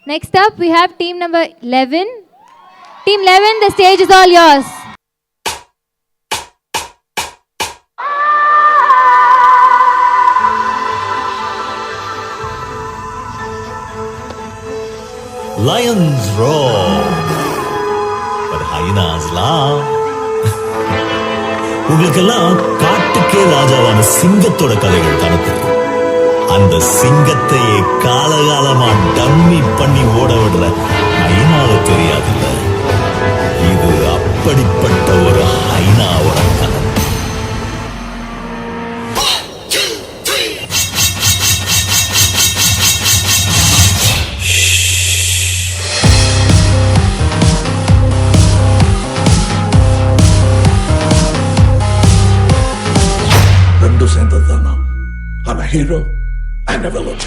Next up, we have team number 11. Team 11, the stage is all yours. Lions roar, but hyenas laugh. உங்களுக்கெல்லாம் காட்டுக்கே ராஜாவான சிங்கத்தோட கதைகள் தானே தெரியும். அந்த சிங்கத்தையே காலகாலமா டம்மி பண்ணி ஓட விடுற ஹைனாவை தெரியாதுல்ல. இது அப்படிப்பட்ட ஒரு ஹைனாவோட கதை. ரெண்டும் சேர்ந்ததுதானா? I'm a hero and a villain.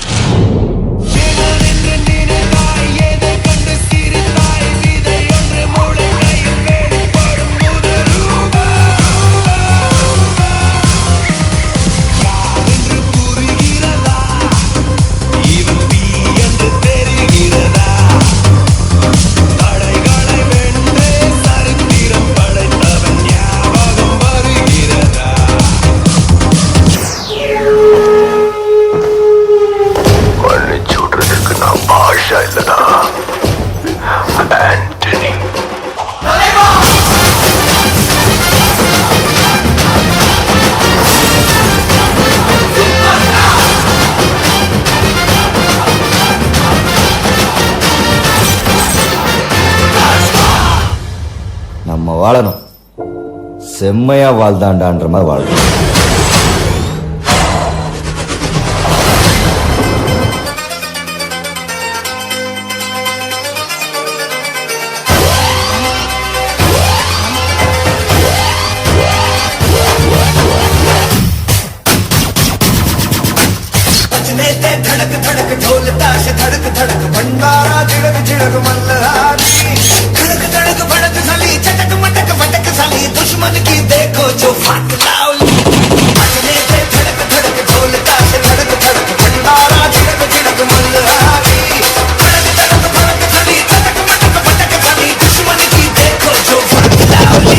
நம்ம வாழணும், செம்மையா வாழ்தாண்டான்ற மாதிரி வாழணும். धड़क धड़क ढोल ताश धड़क धड़क भंडारा झिड़क झिड़क मल्हारी धड़क धड़क भड़क साली चटक मटक फटक साली दुश्मन की देखो जो फाट लावली धड़क धड़क ढोल ताश धड़क धड़क भंडारा झिड़क झिड़क मल्हारी धड़क धड़क भड़क साली चटक मटक फटक साली दुश्मन की देखो जो फाट लावली.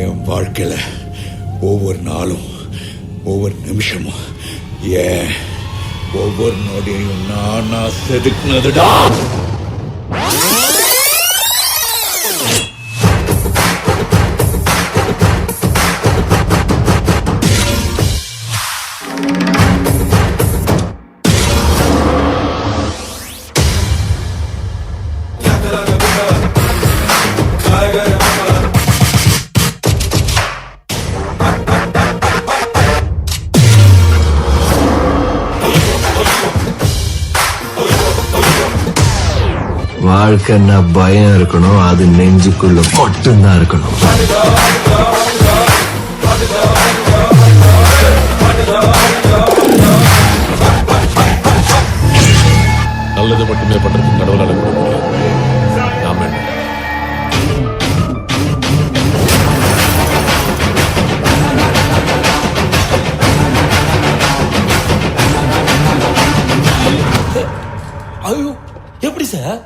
என் வாழ்க்கையில ஒவ்வொரு நாளும் ஒவ்வொரு நிமிஷமும் ஏன் ஒவ்வொரு நொடியும் நானா செதுக்குனதுடா. வாழ்க்கைன்னா பயம் இருக்கணும், அது நெஞ்சுக்குள்ள மட்டும்தான் இருக்கணும். நல்லது மட்டுமே பண்றதுக்கு கடவுளால கூட முடியாது. நாம ஐயோ, எப்படி சார்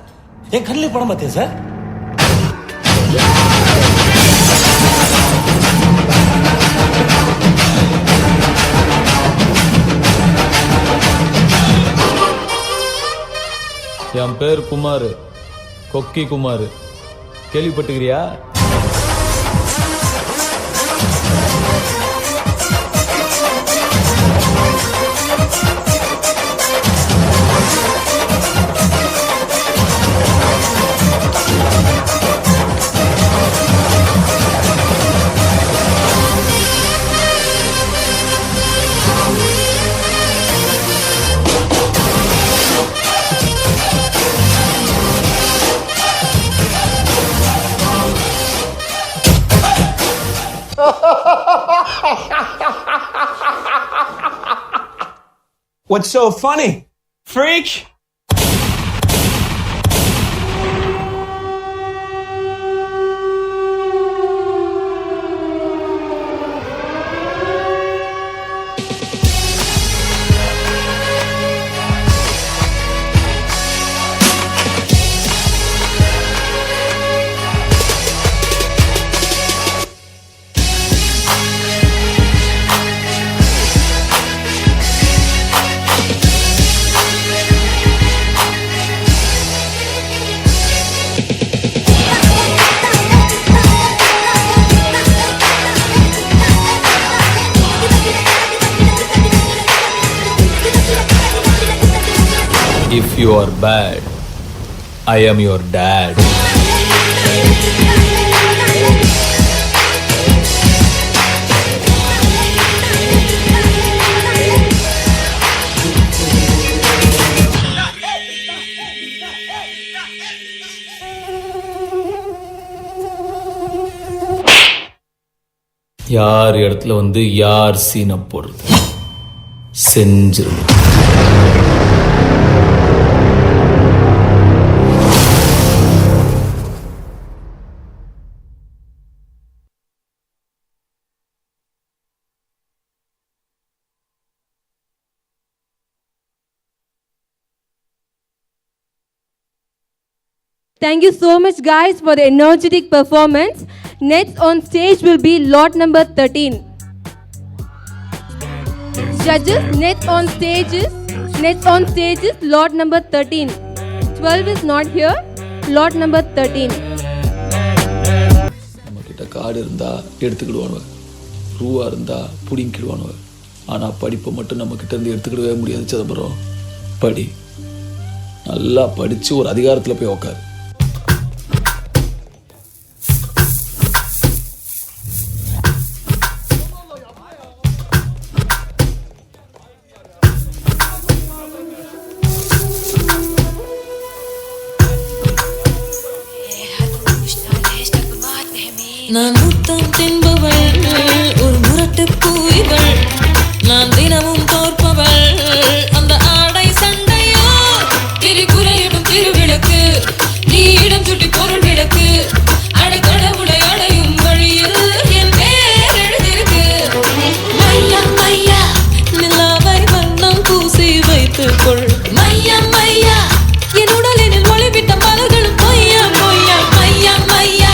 என் கண்ணிலே படம் பார்த்தேன் சார். என் பேர் குமார், கொக்கி குமார். கேள்விப்பட்டுக்கிறியா? What's so funny, freak? You are bad, I am your date. யார் இடத்துல வந்து யார் சீனை போடுறது செஞ்சிருங்க. Thank you so much, guys, for the energetic performance. Next on stage will be lot number 13. Judges, next on stage is lot number 13. 12 is not here. Lot number 13. நம்ம கிட்ட காடு இருந்தா எடுத்துக்கிடுவானுவ, ரூவா இருந்தா புடிங்கிடுவானுவ. ஆனா படிப்பை மட்டும் நம்ம கிட்ட இருந்து எடுத்துக்கிடவே முடியாது சிதம்பரம். படி, நல்லா படிச்சு ஒரு அதிகாரத்துல போய் உக்காரு. நான் முத்தம் தின்பவள், ஒரு முரட்டு பூய்கள், நான் தினமும் தோற்பவள், அந்த ஆடை சண்டையோ திரிபுரையிடும் திருவிளக்கு, நீ இடம் சுட்டி பொருள் விளக்கு, அடைக்கடவுளை அடையும் வழியில் என் பேர் எழுதிருக்கு. மையா மையா நிலாவை வண்ணம் பூசி வைத்துக்கொள், மையா மையா என் உடலினில் ஒளிவிட்ட மலர்களும் பொய்யா பொய்யா, மையா மையா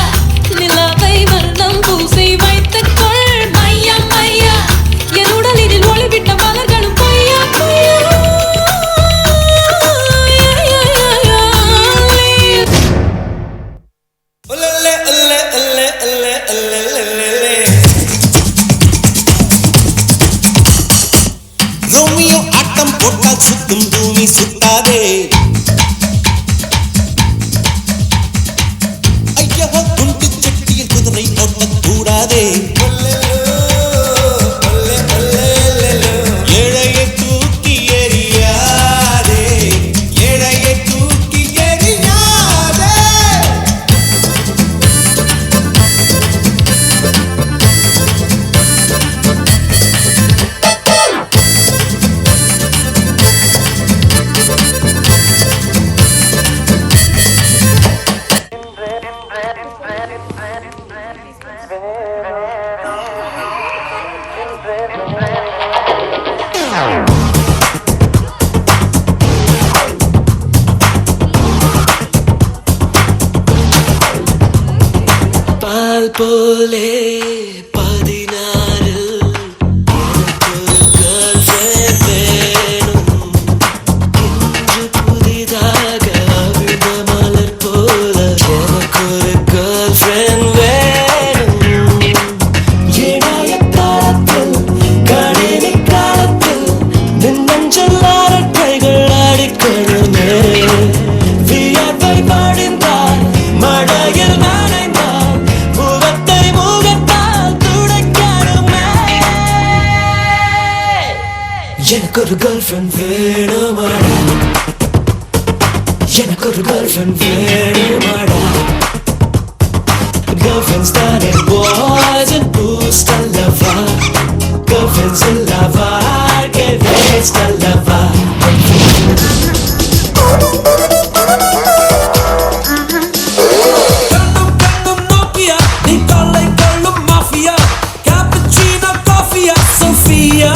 நிலாவை வண்ணம் பூசி வைத்துக்கொள், மையா மையா என் உடலினில் ஒளிவிட்ட மலர்களும் பொய்யா பொய்யா. ரோமியோ ஆட்டம் போட்டால் சுத்தும் பூமி சுத்தாதே, ஐயோ குண்டு சட்டியில் குதிரை ஓட்டக்கூடாதே, ஏழையை தூக்கி எறியாதே, ஏழையை தூக்கி எறியாதே. பால் போலே 16 girlfriend வேணும், இன்று புதிதாக விழுந்த மலர் போல எனக்கு ஒரு girlfriend வேணும். இணைய காலத்தில் கணினி காலத்தில் மின்னஞ்சல் அரட்டைகள் அடிக்கணுமே, வியர்வை படிந்தால் மழையில் நனைந்தால் முகத்தை முகத்தால் துடைக்கணுமே. எனக்கு ஒரு கேர்ள்ஃப்ரெண்ட் வேணுமாடா, எனக்கு ஒரு கேர்ள்ஃப்ரெண்ட் வேணுமாடா. Girlfriends done and boys and boost a lover, girlfriends in lover, get raised a lover. Nokia, Nikolai Kolum Mafia, Cappuccino Coffee, Sofia.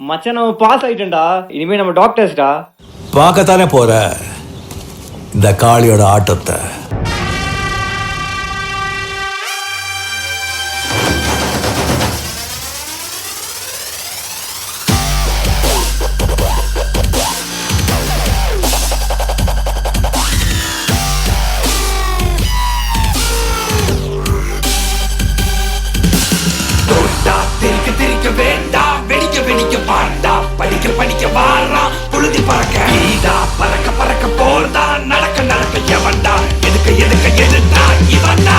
மச்சான் நம்ம பாஸ் ஆயிட்டேன்டா. இனிமே நம்ம டாக்டர்ஸ்டா. பார்க்கத்தானே போற இந்த காளியோட ஆட்டத்தை. திரிக்க வேண்டாம், வெடிக்க வெடிக்க பாண்டா, படிக்க படிக்க வாரா, புழுதி பறக்க ஈடா, பறக்க பறக்க போர்தா, நடக்க நடக்க எவன்டா, எதுக்க எதுக்க எதுட்டா இவன்டா.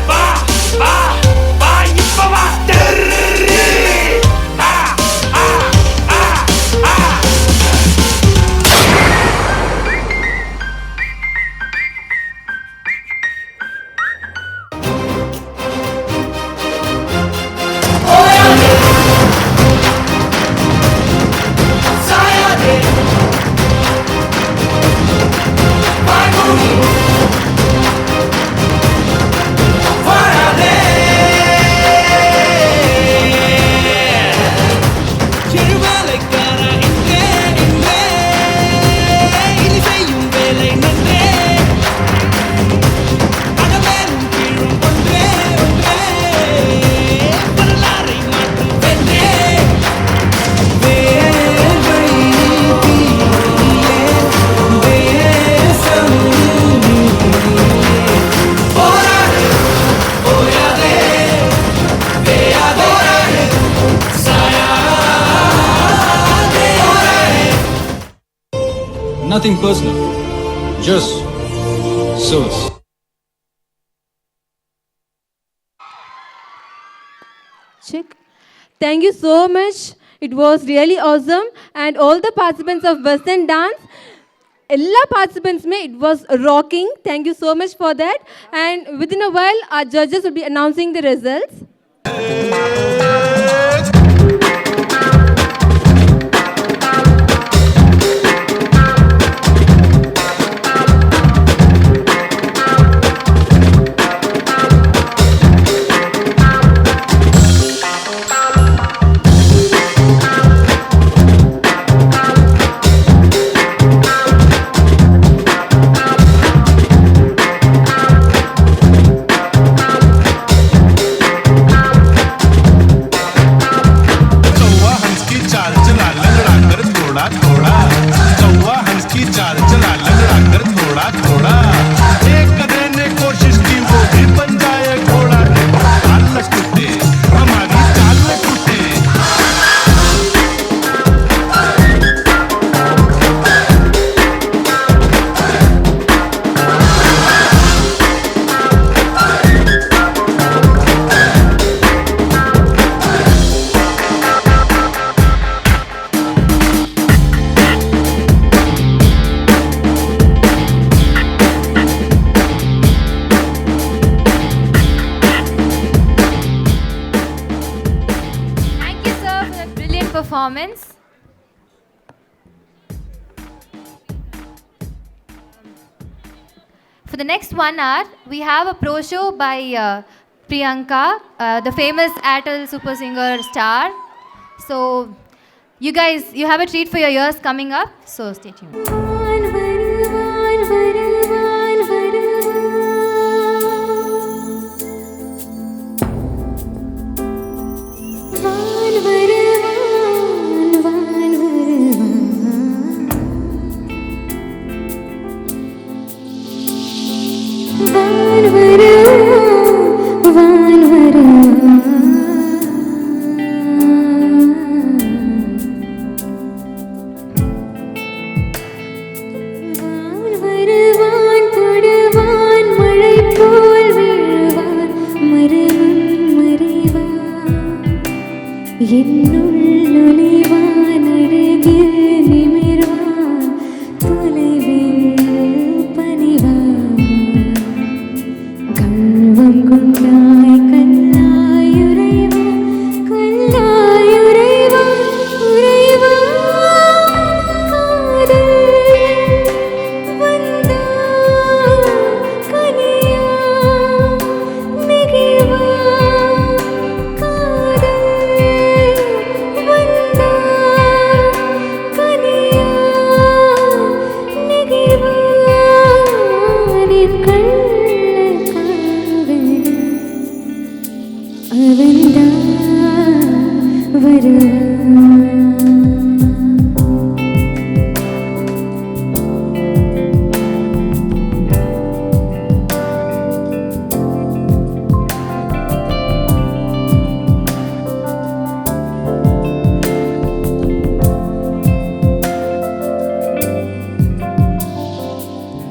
வா வா வா இப்ப வா. Nothing personal, just service. Check. Thank you so much. It was really awesome. And all the participants of Western dance, all participants, it was rocking. Thank you so much for that. And within a while, our judges will be announcing the results. Performance. For the next 1 hour, we have a pro show by Priyanka, the famous Airtel super singer star. So, you guys, you have a treat for your ears coming up. So, stay tuned. வந்தா வருவா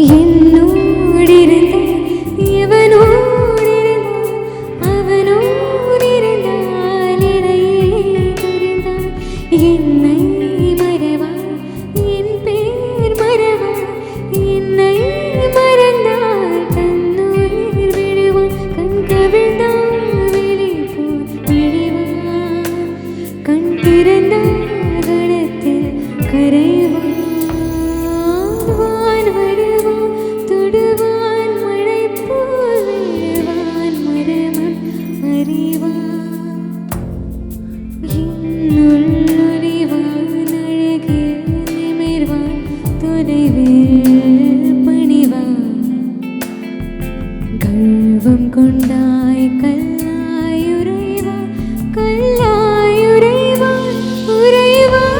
என்னோடிருந்த எவனோடிருந்த அவனோடிருந்தால் இறையே துரிந்தான் என்னை மறவா என் பேர் மறவா என்னை மறந்தால் தன்னுயிர் விடுவான் கண் கவிழ்ந்தால் வெளி போல் விழிவான் கண் திறந்த கணத்தில் கரைவான் தொடுவான் மழை போல் விழுவான் மரமன் அறிவான் இன்னுள்ளுரிவான் அழகில் நிமிர்வான் தொலைவில் பணிவான் கர்வம் கொண்டாய் கல்லாய் உறைவான் கல்லாய் உறைவான் உறைவான்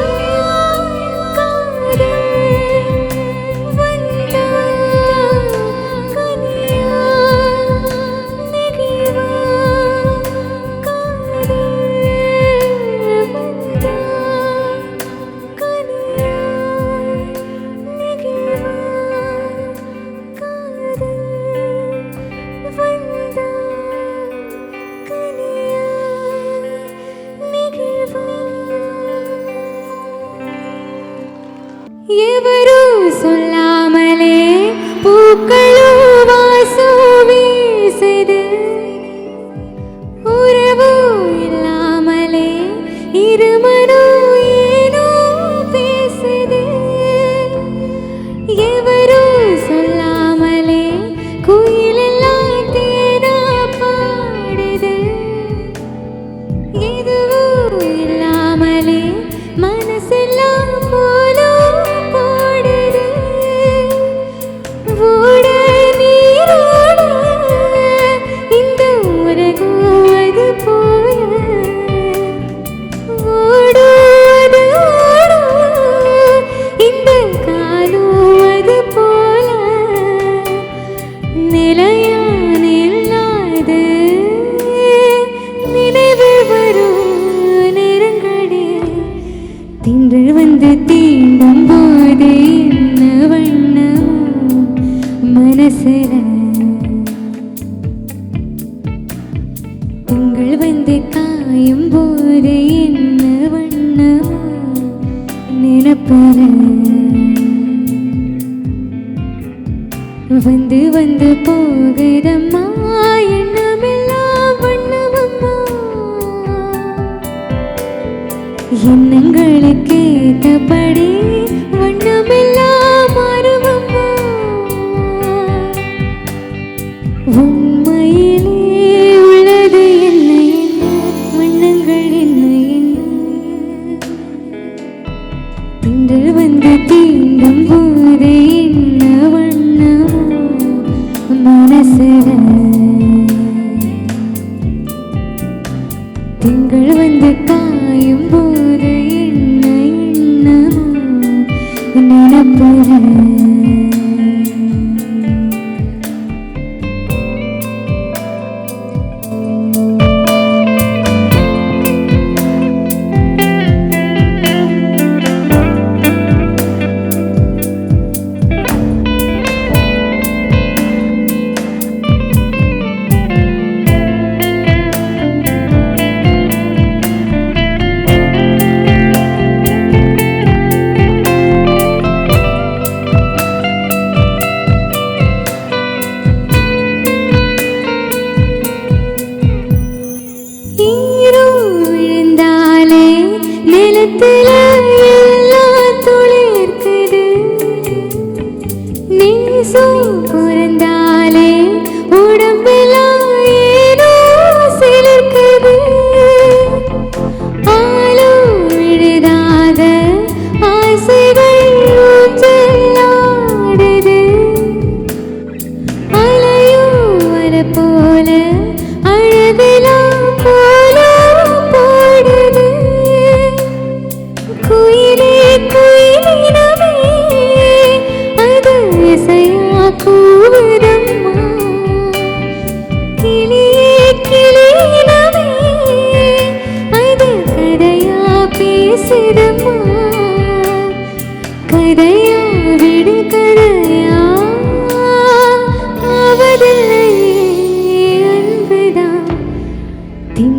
காதல் எவரோ சொல்லாமலே பூக்களோ வாசோ வீசுது உறவோ இல்லாமலே இருமனோ ஏனோ பேசுது எவரோ சொல்லாமலே குயிலெல்லாம் தேனா பாடுது எதுவோ இல்லாமலே மனசெல்லாம் போலோ போடுது ஓட நீரோட இந்த உலகம் அது போல ஓடுவது ஓடும் இந்த காலம் அது போல நிலையான இல்லாத நினைவில் வரும் நேரங்களில் திங்கள் வந்து தீண்டும் போது என்ன வண்ணமோ மனசுல திங்கள் வந்து காயும் போது என்ன வண்ணமோ நினைப்பற வந்து வந்து போகுதம்மா எண்ணமெல்லாம் வண்ணமம்மா எண்ணங்களுக்கு ஏற்றபடி வண்ணமெல்லாம் மாறுமம்மா உண்மையிலே உள்ளது என்ன என்ன வண்ணங்கள் என்ன என்ன திங்கள் வந்து தீண்டும் போது என்ன வண்ணமோ மனசுல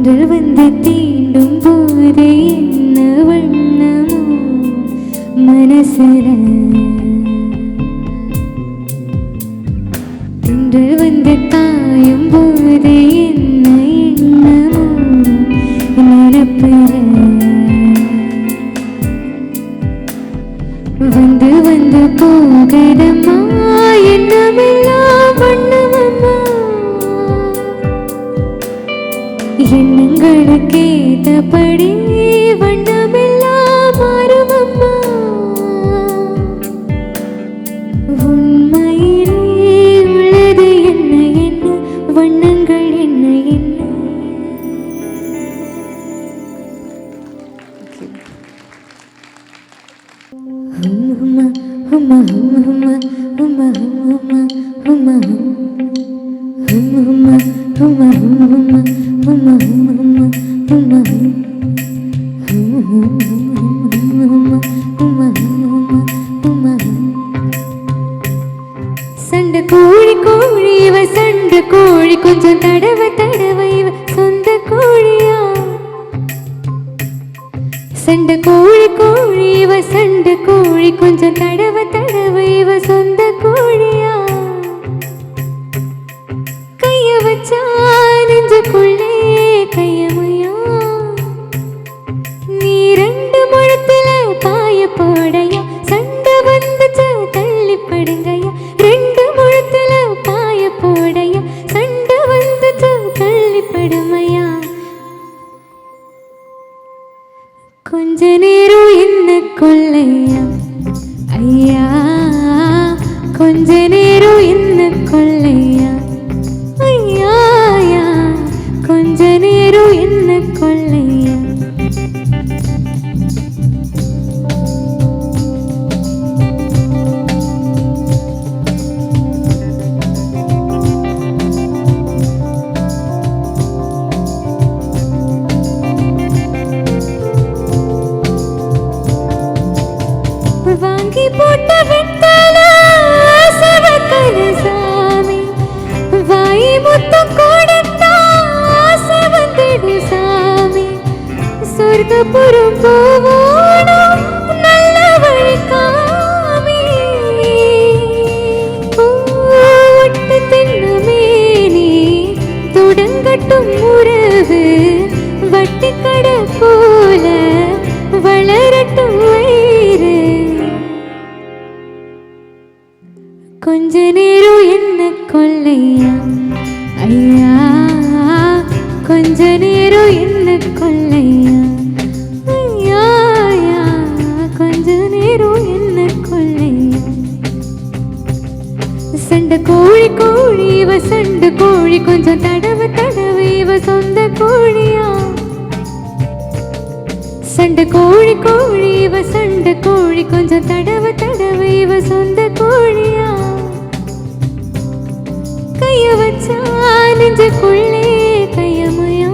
தென்றல் வந்து தீண்டும் போது என்ன வண்ணமோ மனசுல, தென்றல் வந்து காயும் போது என்ன எண்ணமோ நினப்புல, வந்து வந்து போகிறம்மா எண்ணமெல்லாம் வண்ணமம்மா, எண்ணங்களுக்கு ஏத்தபடி வண்ணமெல்லாம் மாறுமம்மா, உண்மையிலே உள்ளது என்ன என்ன வண்ணங்கள் என்ன என்ன. ஹும்மா ஹும்மா ஹும்மா ஹும்மா ஹும்மா ஹும்மா ஹும்மா ஹும்மா ஹும்மா ஹும்மா. சண்டை கோழி கோழி இவ சண்டை கோழி கொஞ்சம் தடவை தடவை இவ சொந்த கோழியா, சண்டை கோழி கோழி இவ சண்டை கோழி கொஞ்சம் தடவை தடவை இவ சொந்த கோழியா, கைய வச்சா நெஞ்சுக்குள்ளே கையமையா, நீ ரெண்டு முழத்துல பாய போடையா, சண்டை வந்துச்சு தள்ளி படுங்கையா, ரெண்டு முழத்துல பாய போடையா, சண்டை வந்துச்சு தள்ளி படுமையா, கொஞ்ச நேரம் என்ன கொள்ளையா ஐயா, கொஞ்ச நேரம் என்ன கொள்ளையா ஐயா, கொஞ்ச நேரம் என்ன கொள்ளையா. வாங்கி போட்ட வெத்தல சவக்கல சாமி, வாய் முத்தம் கொடுத்தா ஆசை வந்துடு சாமி, சொர்க்கபுரம் போவோடும் நல்ல வழி காமி, பூட்டு தின்னமேனி தொடங்கட்டும் உறவு, வட்டிக்கடை போல வளரட்டும் வயிறு, கொஞ்ச நேரம் என்ன கொள்ளையா ஐயா, கொஞ்ச நேரம் என்ன கொள்ளையா ஐயா, கொஞ்ச நேரம் என்ன கொள்ளையா. சண்டை கோழி கோழி இவ சண்டை கோழி கொஞ்சம் தடவை தடவை இவ சொந்த கோழியா, சண்டை கோழி கோழி இவ சண்டை கோழி கொஞ்சம் தடவை தடவை இவ சொந்த கோழியா, கைய வச்சா நெஞ்சுக்குள்ளே கையமையா,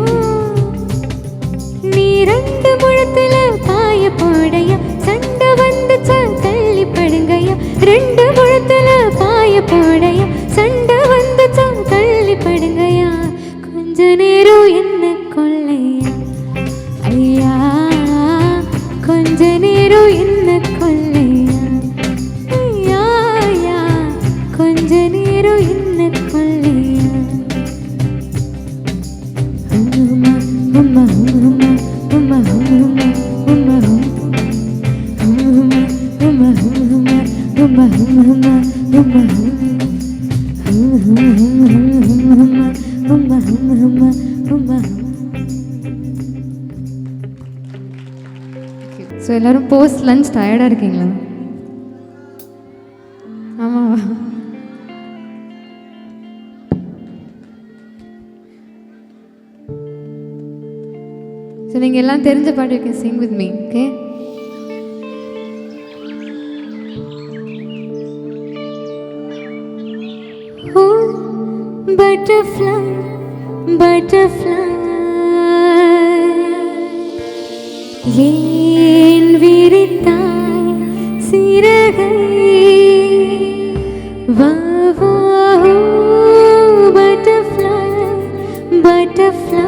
நீ ரெண்டு முழத்துல பாய போடையா, சண்டை வந்துச்சா தள்ளி படுங்கையா, ரெண்டு முழத்துல பாய போடையா, சண்டை வந்துச்சா தள்ளி படுங்கையா, கொஞ்ச நேரம் என்ன கொள்ளையா ஐயா, கொஞ்ச நேரம் என்ன கொள்ளையா ஐயா, கொஞ்ச நேரம் என்ன கொள்ளையா. ஹும்மா ஹும்மா ஹும்மா ஹும்மா ஹும்மா ஹும்மா ஹும்மா ஹும்மா ஹும்மா ஹும்மா. ஸோ எல்லோரும் போஸ்ட் லஞ்ச் டயர்டாக இருக்கீங்களா? ஆமாவா? ஸோ நீங்கள் எல்லாம் தெரிஞ்ச பாட்டு you can Singh with me, okay? Butterfly, butterfly, ஏன் விரித்தாய் சிறகை, வா வா butterfly, butterfly.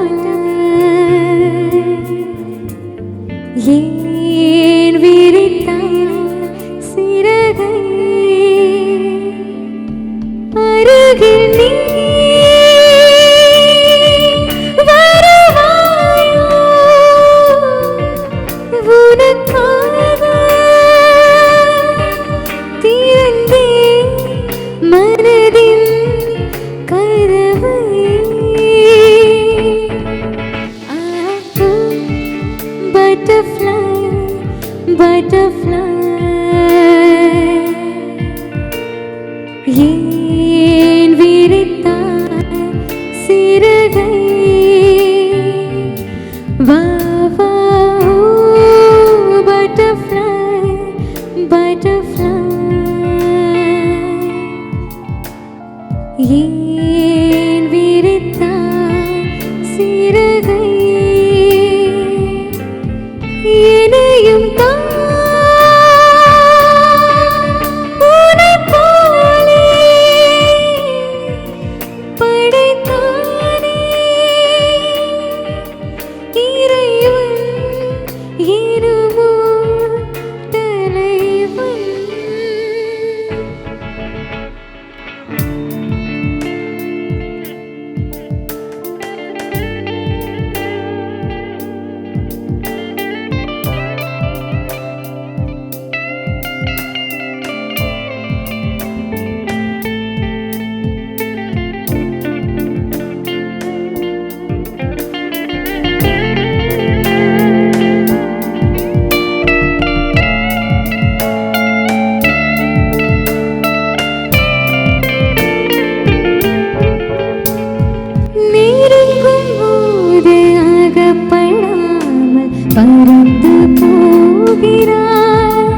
பறந்து போகிறாய்,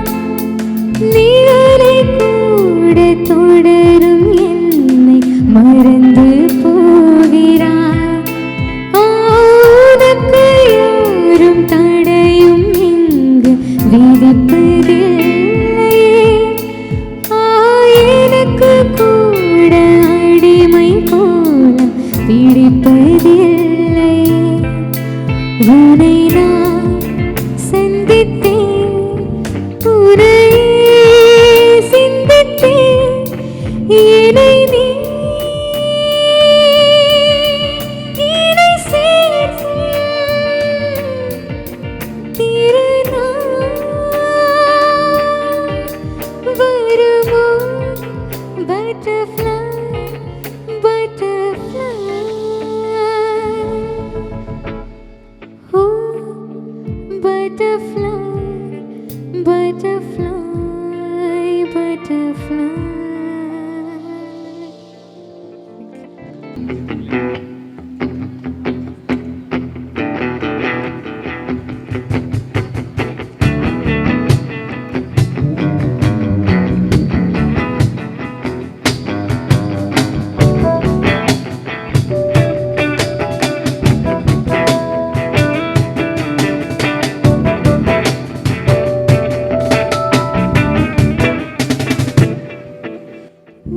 நிழலை கூட தொடரும் என்னை மறந்து போகிறாய். உனக்கு யாரும் தடையும் இங்கு விதிப்பதில்லையே, எனக்கு கூட அடிமை போல பிடிப்பதில்லை. உன்னை நான் சந்தித்தேன், உன்னை சிந்தித்தேன், என்னை நீ இணை சேர்த்தேன். திருநாள் வருமோ butterfly, butterfly. Oh, butterfly, butterfly, butterfly.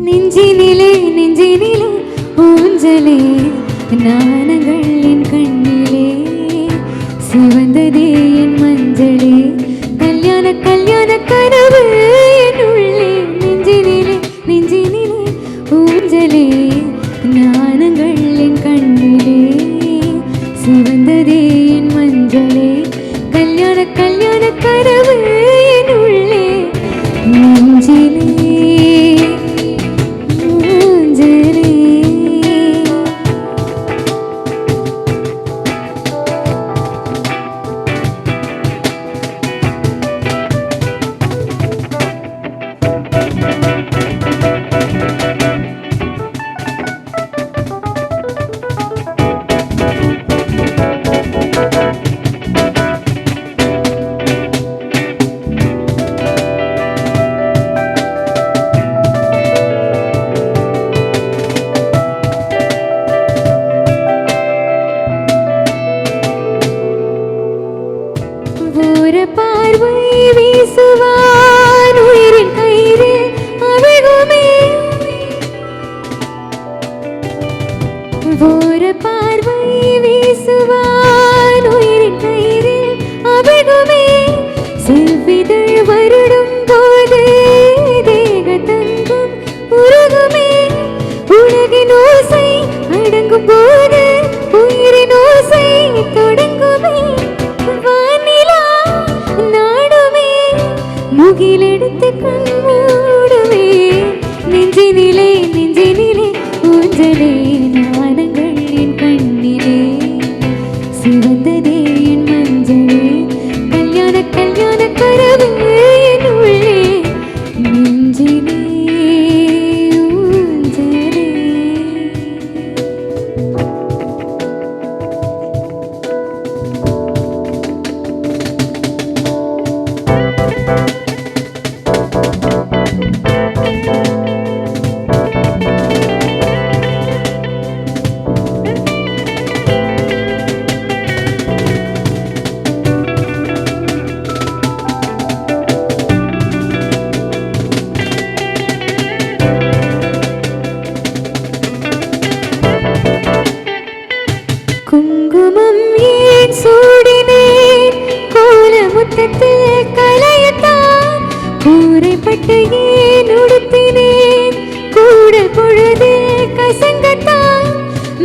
நெஞ்சினிலே நெஞ்சினிலே ஊஞ்சலே, நாணங்கள் என் கண்ணிலே, சிவந்ததே என் மஞ்சளே, கல்யாண கல்யாண கனவு என் உள்ளே. நெஞ்சினிலே நெஞ்சினிலே ஊஞ்சலே, நாணங்கள் என் கண்ணிலே, சிவந்ததே என் மஞ்சளே, கல்யாண கல்யாண கனவு என் உள்ளே. நெஞ்சிலே ஒரு பார்வை வீசுவான் உயிரின் கயிறு அழகுமே, ஒரு பார்வை வீசுவான் உயிரின் கயிறு அழகுமே. செவ்விதழ் வருடும் போது தேக தங்கும் உருகுமே, உலகின் ஓசை அடங்கும் போது உயிரின் ஓசை தொடங்குமே. வானிலா நாடுமே, முகிலெடுத்து கண்மூடுமே, நெஞ்சினிலே நெஞ்சினிலே ஊஞ்சலே, நாணங்கள் என் கண்ணிலே, சிவந்ததே என் மஞ்சளே, கல்யாண கல்யாண கனவு என் உள்ளே. நெஞ்சிலே ஊஞ்சலே. குங்குமம் ஏன் சூடினேன், கோலமுத்தத்தில் கலையத்தான், கூரைப்பட்டு ஏன் உடுத்தினேன், கூடல் பொழுதில் கசங்கத்தான்,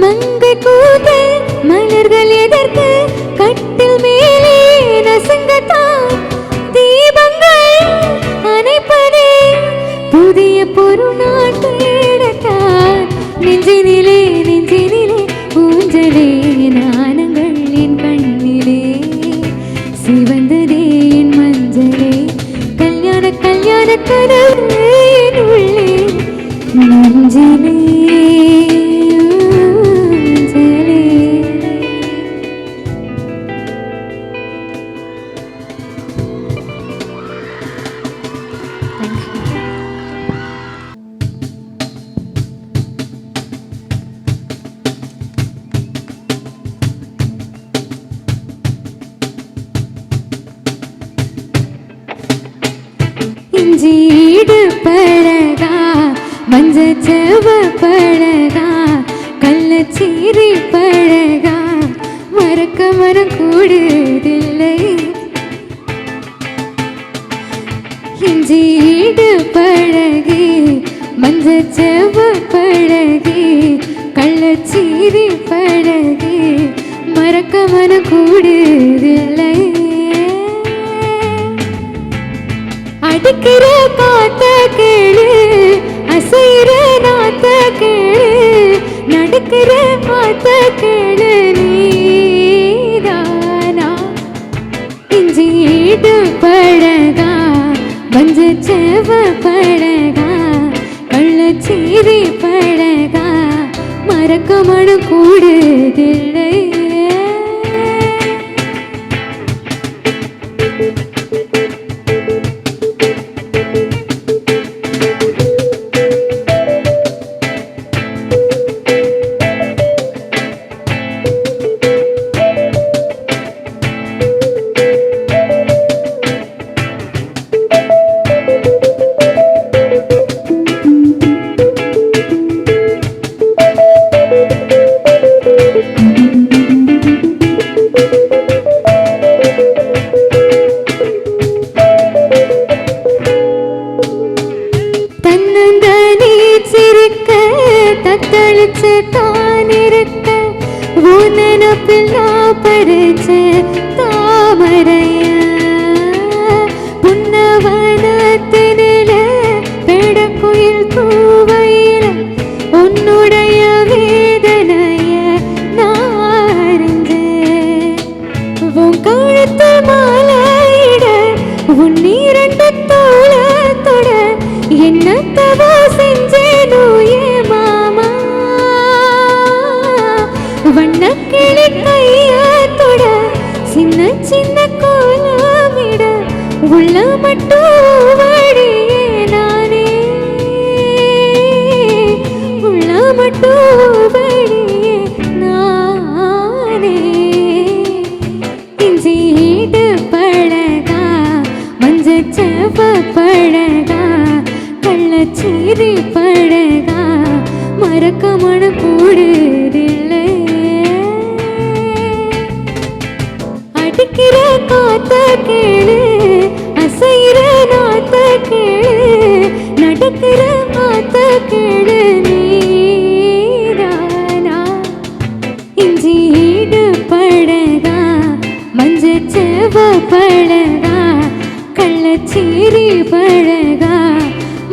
மங்கை கூந்தல் மலர்கள் எதற்கு, கட்டில் மேலே நசுங்கத்தான், தீபங்கள் அணைப்பதே புதிய பொருளால் தேடத்தான். நெஞ்சினிலே நெஞ்சினிலே ஊஞ்சலே, நாணங்கள் என் கண்ணிலே, சிவந்ததே என் மஞ்சளே, கல்யாண கல்யாண கனவு என் உள்ளே. நெஞ்சிலே ஊஞ்சலே. மஞ்சச்செவ பழகா கள்ளச்சீரி பழகா மறக்க மனம் கூடுதில்லை இஞ்சீடு பழகி மஞ்சச்செவ பழகி கள்ளச்சீரி பழகி மறக்க மனம் கூடுதில்லை அடிக்கிற காத்த கேளு அசைற நாத்த கேளு நடக்கிற காத்த கேளு நீதானா இஞ்சீடு பழகா மஞ்சச்செவ பழகா கள்ளச்சீரி பழகா மறக்க மனம் கூடுதில்லை தத்தளிச்சு தான் இருக்க உனப்பில் நான் பறிச்ச தாமரைய புன்னவனத்தினில பெடக்குயில் கூவையில உன்னுடைய வேதனைய நான் அறிஞ்சேன் உன் கழுத்து மாலையிட உன் இரண்டு தோளத்தோட என்ன தவா செஞ்சேனோ வண்ணக்கிளி கையத்தோட சின்ன சின்ன கோலமிட உள்ள மட்டும் வழியே நானே உள்ள மட்டும் வழியே நானே இஞ்சீடு பழகா மஞ்சச்செவ பழகா கள்ளச்சீரி பழகா மறக்க மனம் கூடுதில்லை அடிக்கிற காத்த கேளு அசைற நாத்த கேளு நடக்கிற காத்த கேளு நீதானா இஞ்சீடு பழகா மஞ்சச்செவ பழகா கள்ளச்சீரி பழகா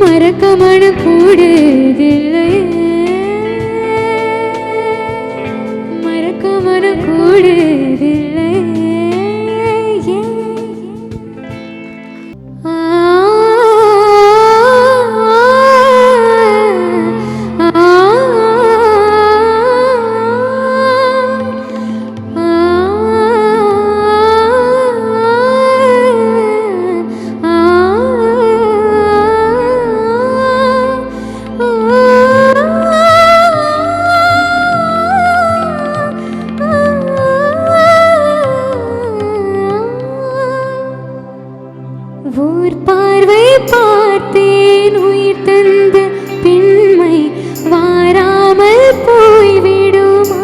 மறக்க மனம் கூடுதில்லை மறக்க மனம் கூடுதில்லை ஊர் பார்வை பார்த்தேன் உயிர் தந்த பெண்மை வாராமல் போய்விடுமா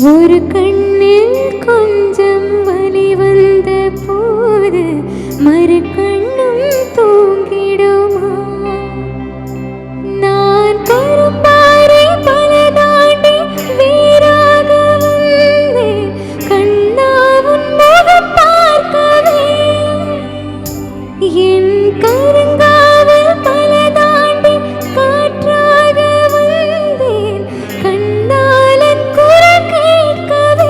ஒரு கண்ணில் கொஞ்சம் வலி வந்த போது மறு கண்ணும் தூங்கிடுமா நான் கரும்பாறை பல தாண்டி வீராக வந்தேன் கண்ணாவும் முகம் பார்க்கவே என் கருங்காவல் பல தாண்டி காற்றாக வந்தேன் கண்ணாலன் குரல் கேட்கவே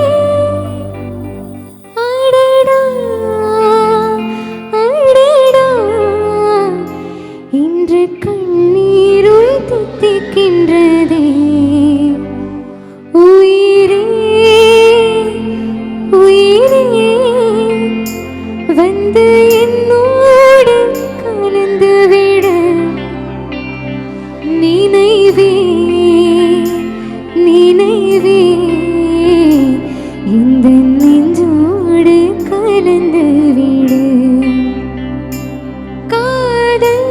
அடடா அடடா இன்று கண்ணீரும் தித்திக்கின்றதே உயிரே உயிரே வந்து என்னோடு கலந்து விட நினைவே நினைவே இந்த நெஞ்சோடு கலந்து விடு காதல்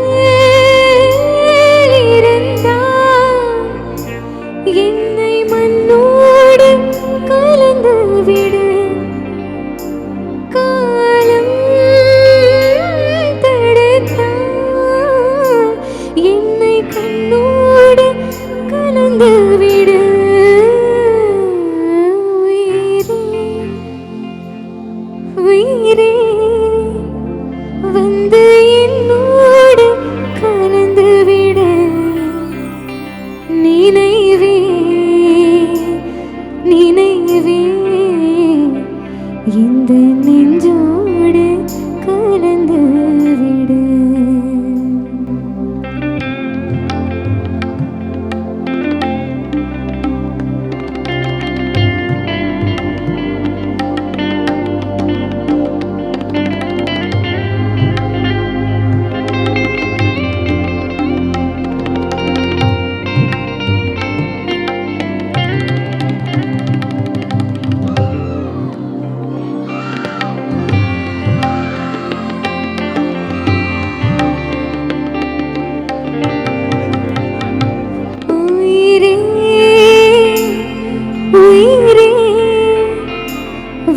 உயிரே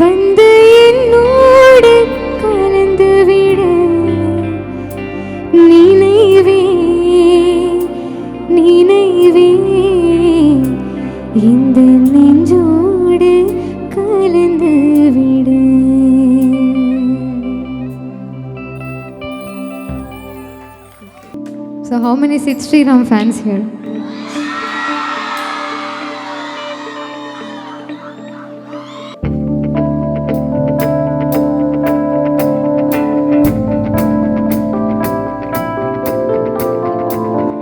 வந்து என்னோடு கலந்து விட நினைவே நினைவே இந்த நெஞ்சோடு கலந்து விட. So how many Sid Sriram fans here?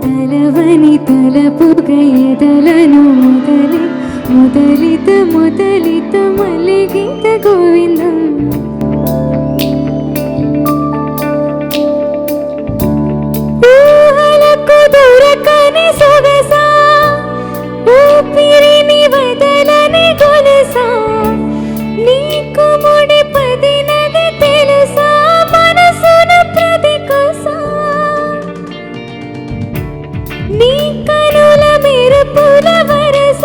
తలవని తలపుగ ఎదలను మొదలిత మొదలిత మల్లిగీత గోవిందం ఊహలకు దొరకని సొగసా ఊపిరిని వదలని గొలుసా నీకు ముడిపడినది తెలుసా మనసున ప్రతి కొసా నీ కనుల మెరుపుల వరస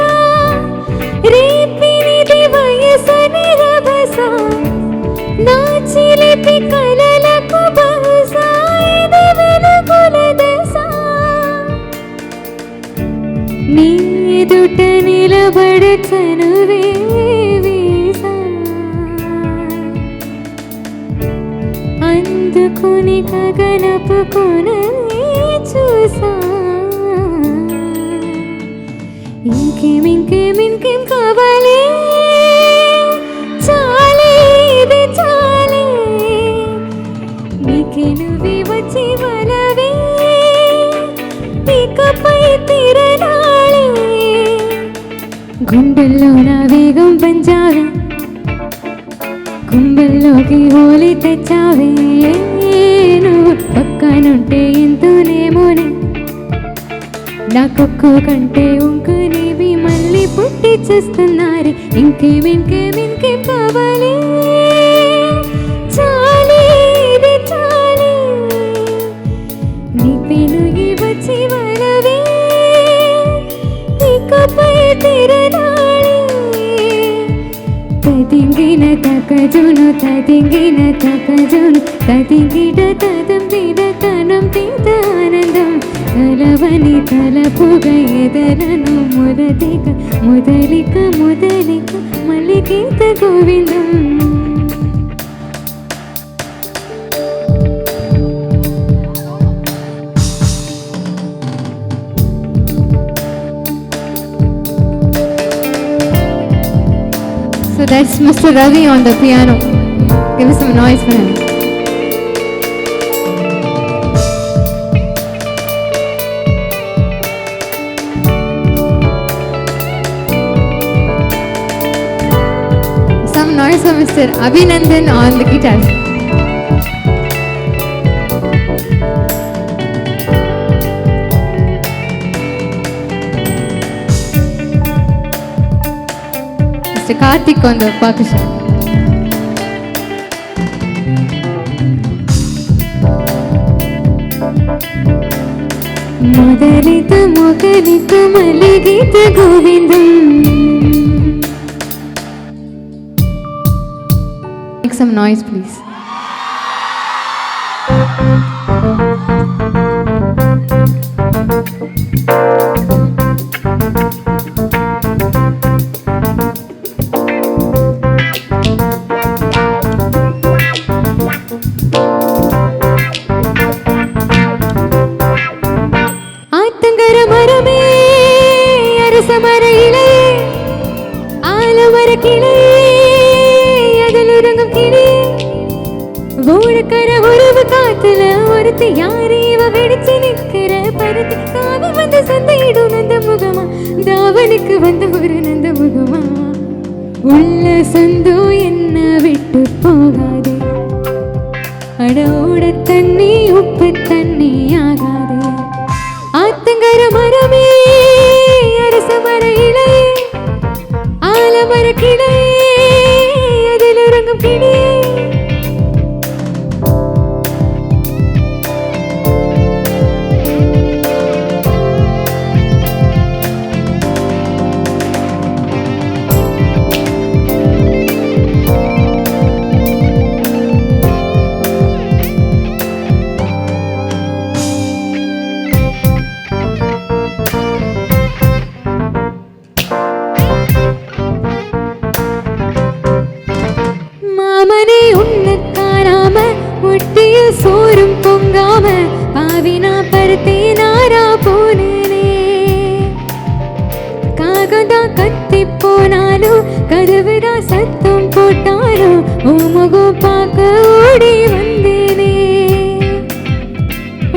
రేపినిది వయసని రభస నా చిలిపి కలలకు బహుశా ఇది వెలుగుల దశ నీ ఎదుట నిలబడచను వేసా అందుకుని గగనపు కొనని చూసా ఇంకేం ఇంకేం ఇంకేం కావాలి చాలే ఇది చాలే నీకే నువ్వే వచ్చి వలవే ఇకపై తిరణాలే గుండెల్లో నా వేగం పెంచావే గుండెల్లోకి హోలీ తెచ్చావే నువ్వు పక్కనుంటే ఎంతోనేమోనే నాకొక్క కంటే ఉంకనేవి మళ్ళీ పుట్టి చేస్తున్నారు ఇంకేం ఇంకేం ఇంకేం కావాలి చాలే ఇది చాలే నీ పెనుగి వచ్చి వలవే ఇకపై తిరణాలే తదింగిన తకజును తదింగిన తకజును తదింగిడ తదంబిడ తనం తీత ఆనందం తలవని తలపుగ ఎదలను మొదలిక మొదలిక మొదలిక మల్లిగీత గోవిందం. So that's Mr. Ravi on the piano. Give us some noise for him. Some noise for Mr. Abhinandan on the guitar. Mr. Karthik on the percussion. మొదలిత మొగలిత మల్లిగీత Govindam. Make some noise please. ஆத்தங்கர மரமே அரசமர இலையே ஆலமர கிளையே அதில் உறங்கும் கிளியே ஓடக்கர உறவு காத்துல ஒருத்தி யாரு இவ வெடிச்சு நிக்கிற பருத்தி தாவி வந்து சந்தையிடும் நந்த முகமா தாவனுக்கு வந்த ஒரு நந்த முகமா உள்ள சந்தோ என்ன விட்டு போகாதே அட ஓட தண்ணி உப்பு தண்ணி ஆகாதே ஆத்தங்கர மரமே அரசமர இலையே ஆலமர கிளையே அதில் உறங்கும் கிளியே கதவுதான் சத்தம் போட்டாலும் உன் முகம் பார்க்க ஓடி வந்தேனே.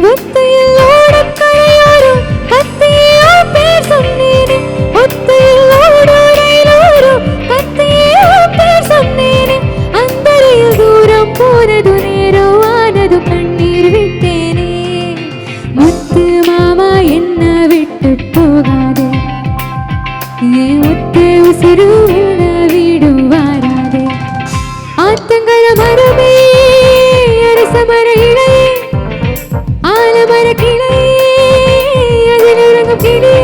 ஒத்தையில் ஓடக்கரையோரம் கத்தியோ பேர் சொன்னேனே. ஒத்தையில் ஓடோரையோரம் கத்தியோ பேர் சொன்னேனே. அந்த ரயில் தூரம் போனது நேரம் ஆனது கண்ணீர் விட்டேனே. முத்து மாமா என்ன விட்டு போகாதே, ஏன் ஒத்து உசிறு வீடு வாராதே. ஆத்தங்கர மரமே அரச மர இலையே ஆலமர கிளையே அதில் உறங்கும் கிளியே.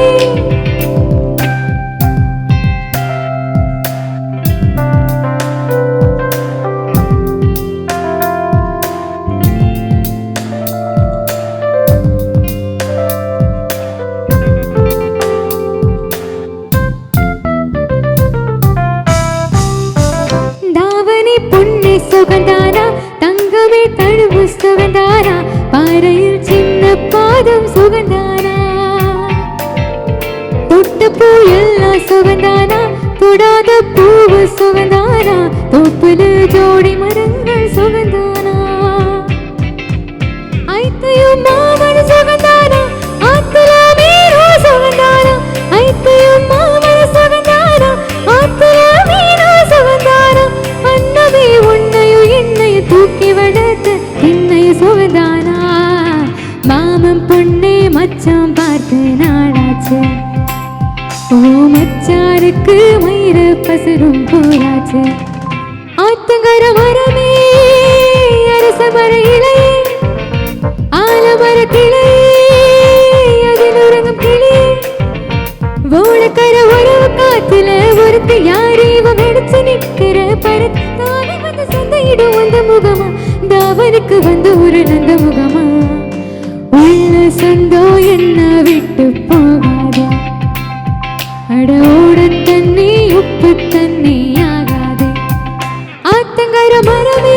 தாவணி பொன்னே சுகந்தானா தங்கமே தழுவு சுகந்தானா பாறையில் சின்ன பாதம் சுகந்தானா தொட்ட பூ எல்லாம் சுகந்தானா தொடாத பூவு சுகந்தானா தோப்புல ஜோடி மரங்கள் சுகந்தானா ஐத்தையும் மாமன சுகந்தானா ஆத்துல மீனோ சுகந்தானா ஐத்தையும் மாமன சுகந்தானா ஆத்துல மீனோ சுகந்தானா அன்னமே உன்னையும் என்னையும் தூக்கி வளர்த்த என்னையும் சுகந்தானா மாமன் பொண்ணே மச்சான் பார்த்து நாடாச்சு ஓ மச்சாருக்கு மயிர பசரும் போராச்சு ஆத்தங்கர மரமே அரச மர இலையே ஆலமர கிளையே அதில் உறங்கும் கிளியே. ஓடக்கர உறவு காத்துல ஒருத்தி யாரையும் எடுத்து நிற்கிற பரத் தானே வந்து சந்தையிடும் அந்த முகமா தாவனுக்கு வந்து ஒரு நந்த முகமா. உள்ள சொந்தம் என்ன விட்டு போகாது அட ஓட தண்ணி உப்பு தண்ணி ஆகாது. ஆத்தங்கர மரமே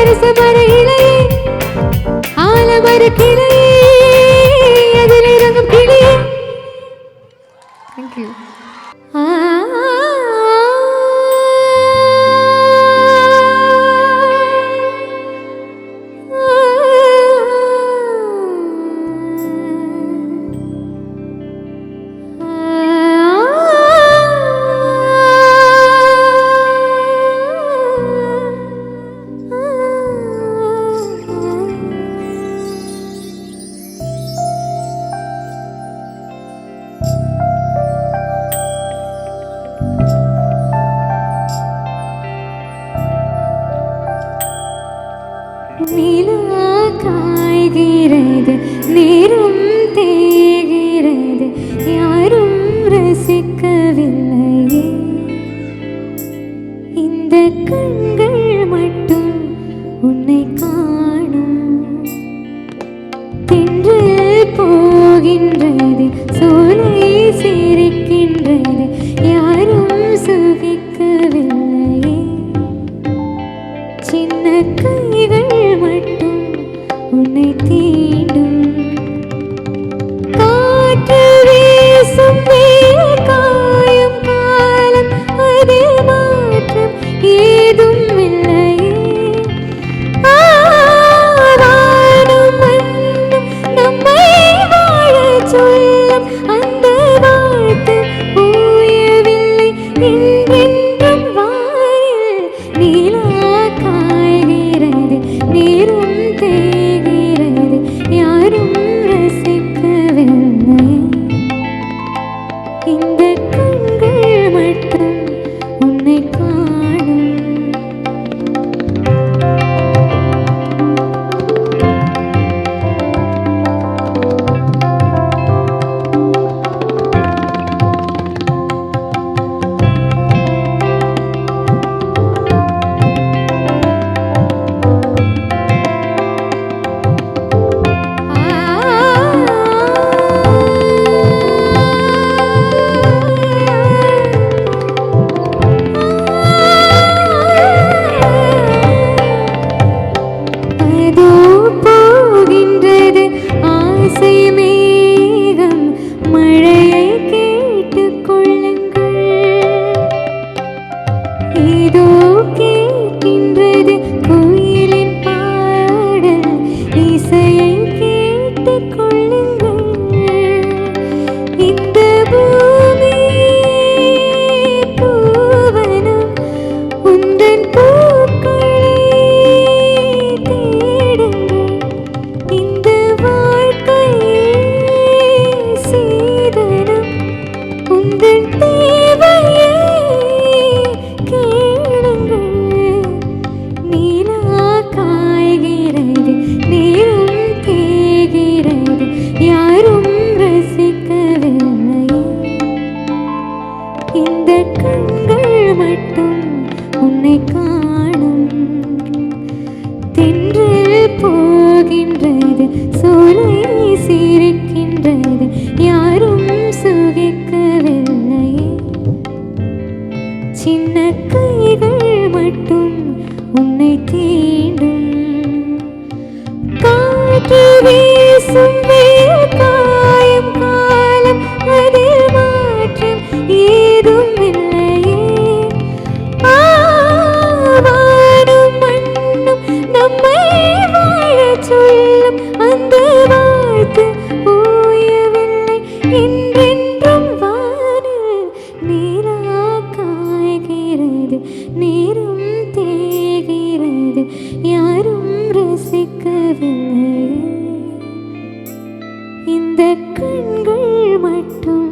அரச மர இலையே ஆலமர கிளையே அதில் இறங்கும் கிளியே. Thank you. நிலா காய்கிறது நேரம் தேகிறது யாரும் ரசிக்கவில்லையே. இந்த கண்கள் மட்டும் உன்னை காணும். தென்றல் போகின்றது சோலை சிரிக்கின்றது யாரும் சுகிக்கவில்லையே. சின்ன கைகள் மட்டும் உன்னை தீண்டும். காற்று வீசும் வெயில் காயும் காலம் அதில் மாற்றம் ஏதும் இல்லையே. வானம் மண்ணும் நம்மை வாழச் சொல்லும் அந்த வாழ்த்து ஓயவில்லை என்றென்றும் வானில். நிலா காய்கிறது நேரம் தேகிறது யாரும் ரசிக்கவில்லை. இந்த கண்கள் மட்டும் உன்னை காணும். இந்த கண்கள் மட்டும் உன்னை காணும். தென்றல் போகின்றது, சோலை சிரிக்கின்றது, யாரும் சுகிக்கவில்லை. சின்ன கைகள் மட்டும் உன்னை தீண்டும். காற்று வீசும் வெயில் காயும் காலம், அதில் மாற்றம் ஏதும் இல்லையே. வானும் மண்ணும் நம்மை வாழச் சொல்லும், அந்த வாழ்த்து ஓயவில்லை. என்றென்றும் வானில் நீரா காய்கிறது, நீரும் தேய்கிறது, யாரும் ரசிக்கவில்லை. இந்த கண்கள் மட்டும்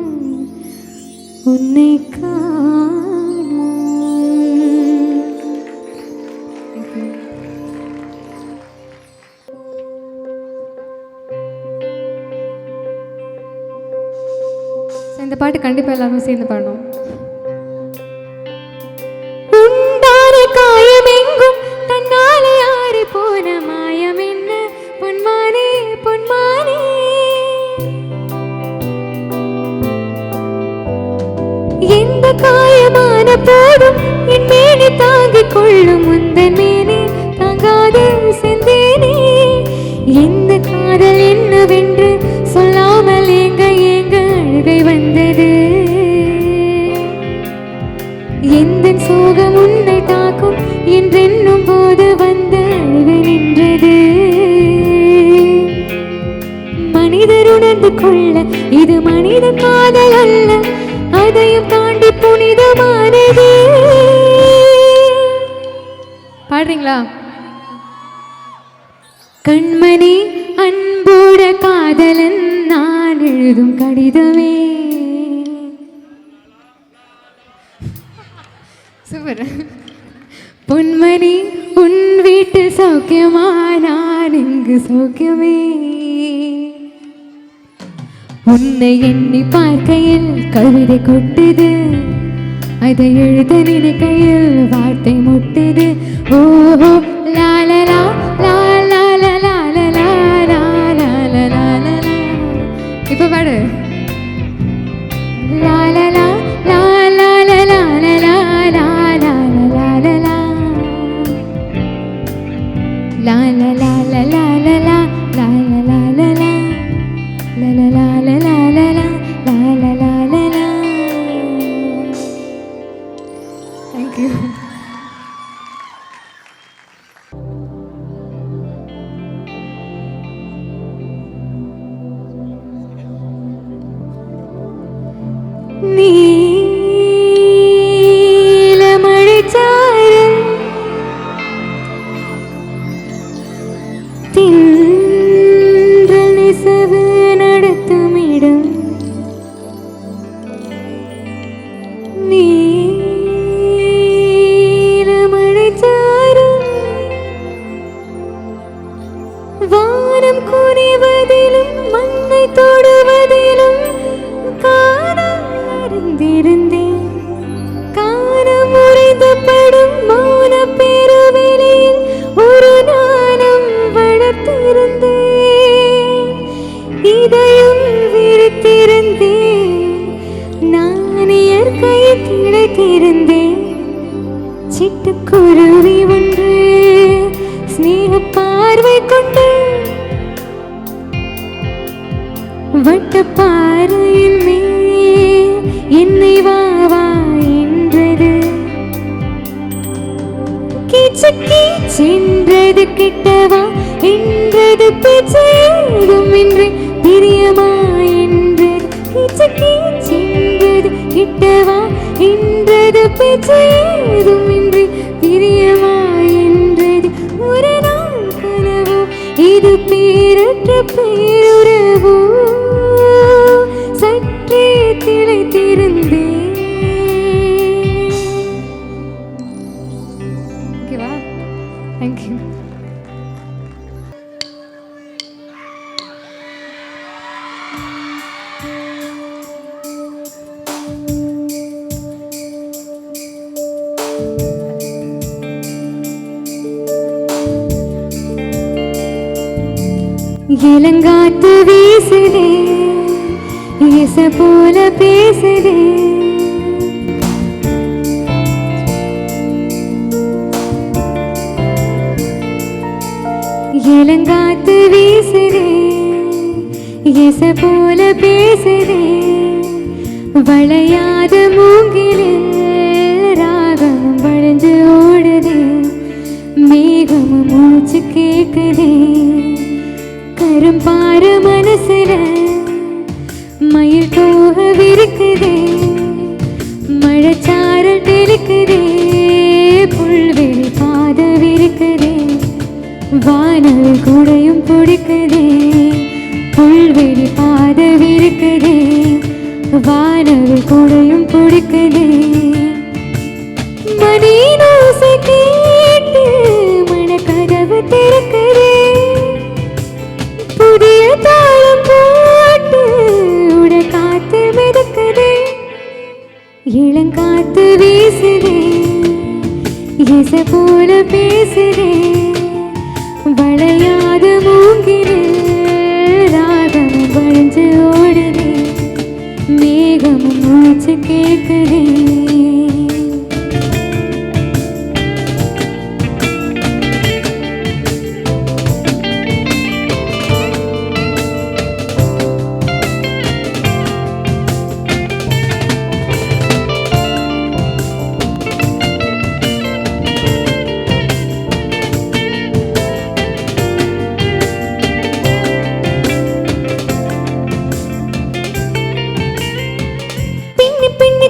உன்னை காணும். இந்த பாட்டு கண்டிப்பா எல்லாரும் சேர்ந்து பாடணும். உண்டான காயம் எங்கும் தன்னாலே ஆறி போன மாயம் என்ன பொன்மானே பொன்மானே. எந்த காயமான போதும் என் மேனி தாங்கிக் கொள்ளும், முந்தன் மேனி தாங்காது செந்தேனே. எந்த காதல் என்னவென்று சொல்லாமல் ஏங்க ஏங்க அழுகை வந்தது. எந்த சோகம் உன்னை தாக்கும் என்றென்னும் போது வந்த அழுகை நின்றது. மனிதர் உணர்ந்து கொள்ள இது மனித காதல் அல்ல, அதையும் தாண்டி புனிதமானது. பாடுறீங்களா? கண்மணி அன்போட காதலன் நான் எழுதும் கடிதமே. சூப்பர். பொன்மணி உன் வீட்டு சௌக்கியமா, நான் இங்கு சௌக்கியமே. உன்னை எண்ணி பார்க்கையில் கவிதை கொட்டுது, அதை எழுத நினைக்கையில் வார்த்தை முட்டுது. ஓஹோ லாலலா லாலலா லாலலா லாலலா. இப்ப பாடு. லாலலா லாலலா லாலலா லாலலா லாலலா லாலலா லாலலா லாலலா லாலலா. Thank you. நீலமழைச்சாரல் தின்றல் நெசவு நடத்தும் இடம். நீலமழைச்சாரல் வானம் குனிவதிலும் மண்ணை தொடுவதிலும் காணம் அறிந்திருந்தேன். காணம் உறைந்தப்படும் மௌன பெருவெளியில் ஒரு நாணம் வளர்த்திருந்தேன். இதையும் விரித்திருந்தேன், நான் இயற்கையில் கிடைத்திருந்தேன். சிட்டுக்குருவி ஒன்று ஸ்நேக பார்வை கொண்டு வட்டப்பாறையின் மேல் என்னை வா வா என்றது. கீச்சு கீச்சென்றது, கிட்டவா என்றது, பேச்சேதும் இன்றி பிரியமா என்றது. கீச்சு கீச்சென்றது, கிட்டவா என்றது, பேச்சேதும் இன்றி பிரியமா என்றது. ஒரு நாள் கனவோ இது பேரற்ற பேருறவோ, சற்றே திளைத்திருந்தேன். ஓகேவா? தேங்க்யூ. இளங்காத்து வீசுதே இசை போல பேசுதே இளங்காத்து வீசுதே இசை போல பேசுதே வளையாத மூங்கிலில் ராகம் வளைஞ்சு ஓடுதே மேகமும் மூச்சு கேட்குதே கரும்பாறு மனசுல மயில் போக விருக்குதே மழைச்சாரல் தெளிக்குதே புல்வெளி பாத விருக்குதே வானல் கூடையும் பிடிக்குதே புல்வெளி பாத விருக்குதே வானல் கூடையும் பிடிக்குதே மணியோசை கேட்டு மனக்கதவு திறக்குதே புதிய தாளம் போட்டு உட காத்து மிதக்குதே இளங்காத்து வீசுதே இசை போல பேசுதே வளையாத மூங்கிலில் ராகம் வளைஞ்சு ஓடுதே மேகமும் மூச்சு கேட்குதே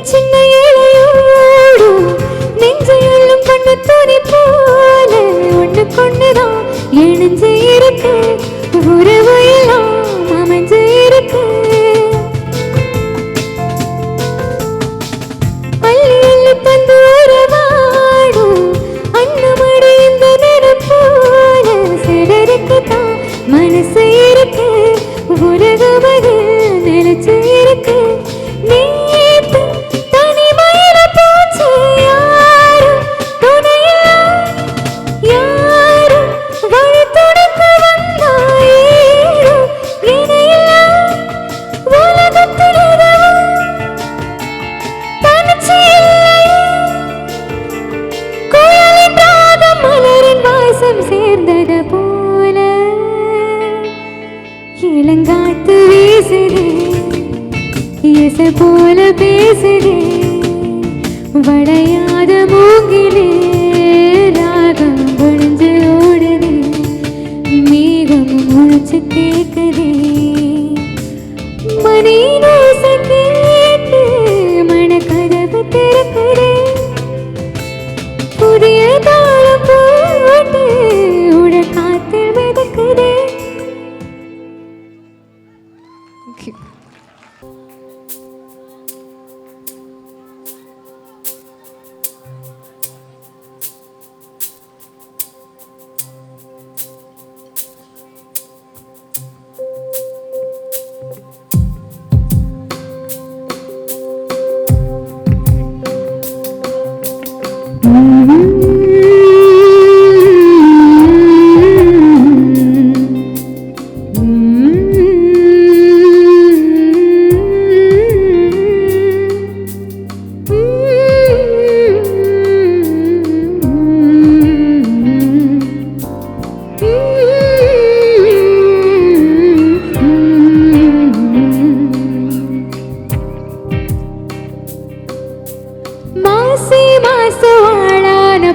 சின்ன இளையோடு நெஞ்சையெல்லாம் பண்ண துணி போல ஒன்று கொண்டுதான் இணைஞ்சு இருக்கு உறவு எல்லாம் அமைஞ்சு இருக்கு அள்ளி அள்ளி தந்து உறவாடும் அன்னமடி இந்த நேரம் போல சிலருக்கு தான் மனசு இருக்கு உலகமாக நிலைச்சு இருக்கு சேர்ந்தது போல இளங்காத்து வீசுதே இசை போல பேசுதே வளையாத மூங்கிலே ராகம் ஒழிஞ்சு ஓடுதே மேகம் முழிச்சு கேட்குதே மணியோசை கேட்டு மனக்கதவு திறக்குதே புதிய தாளம் போட்டு உட காத்தில் மிதக்குதே.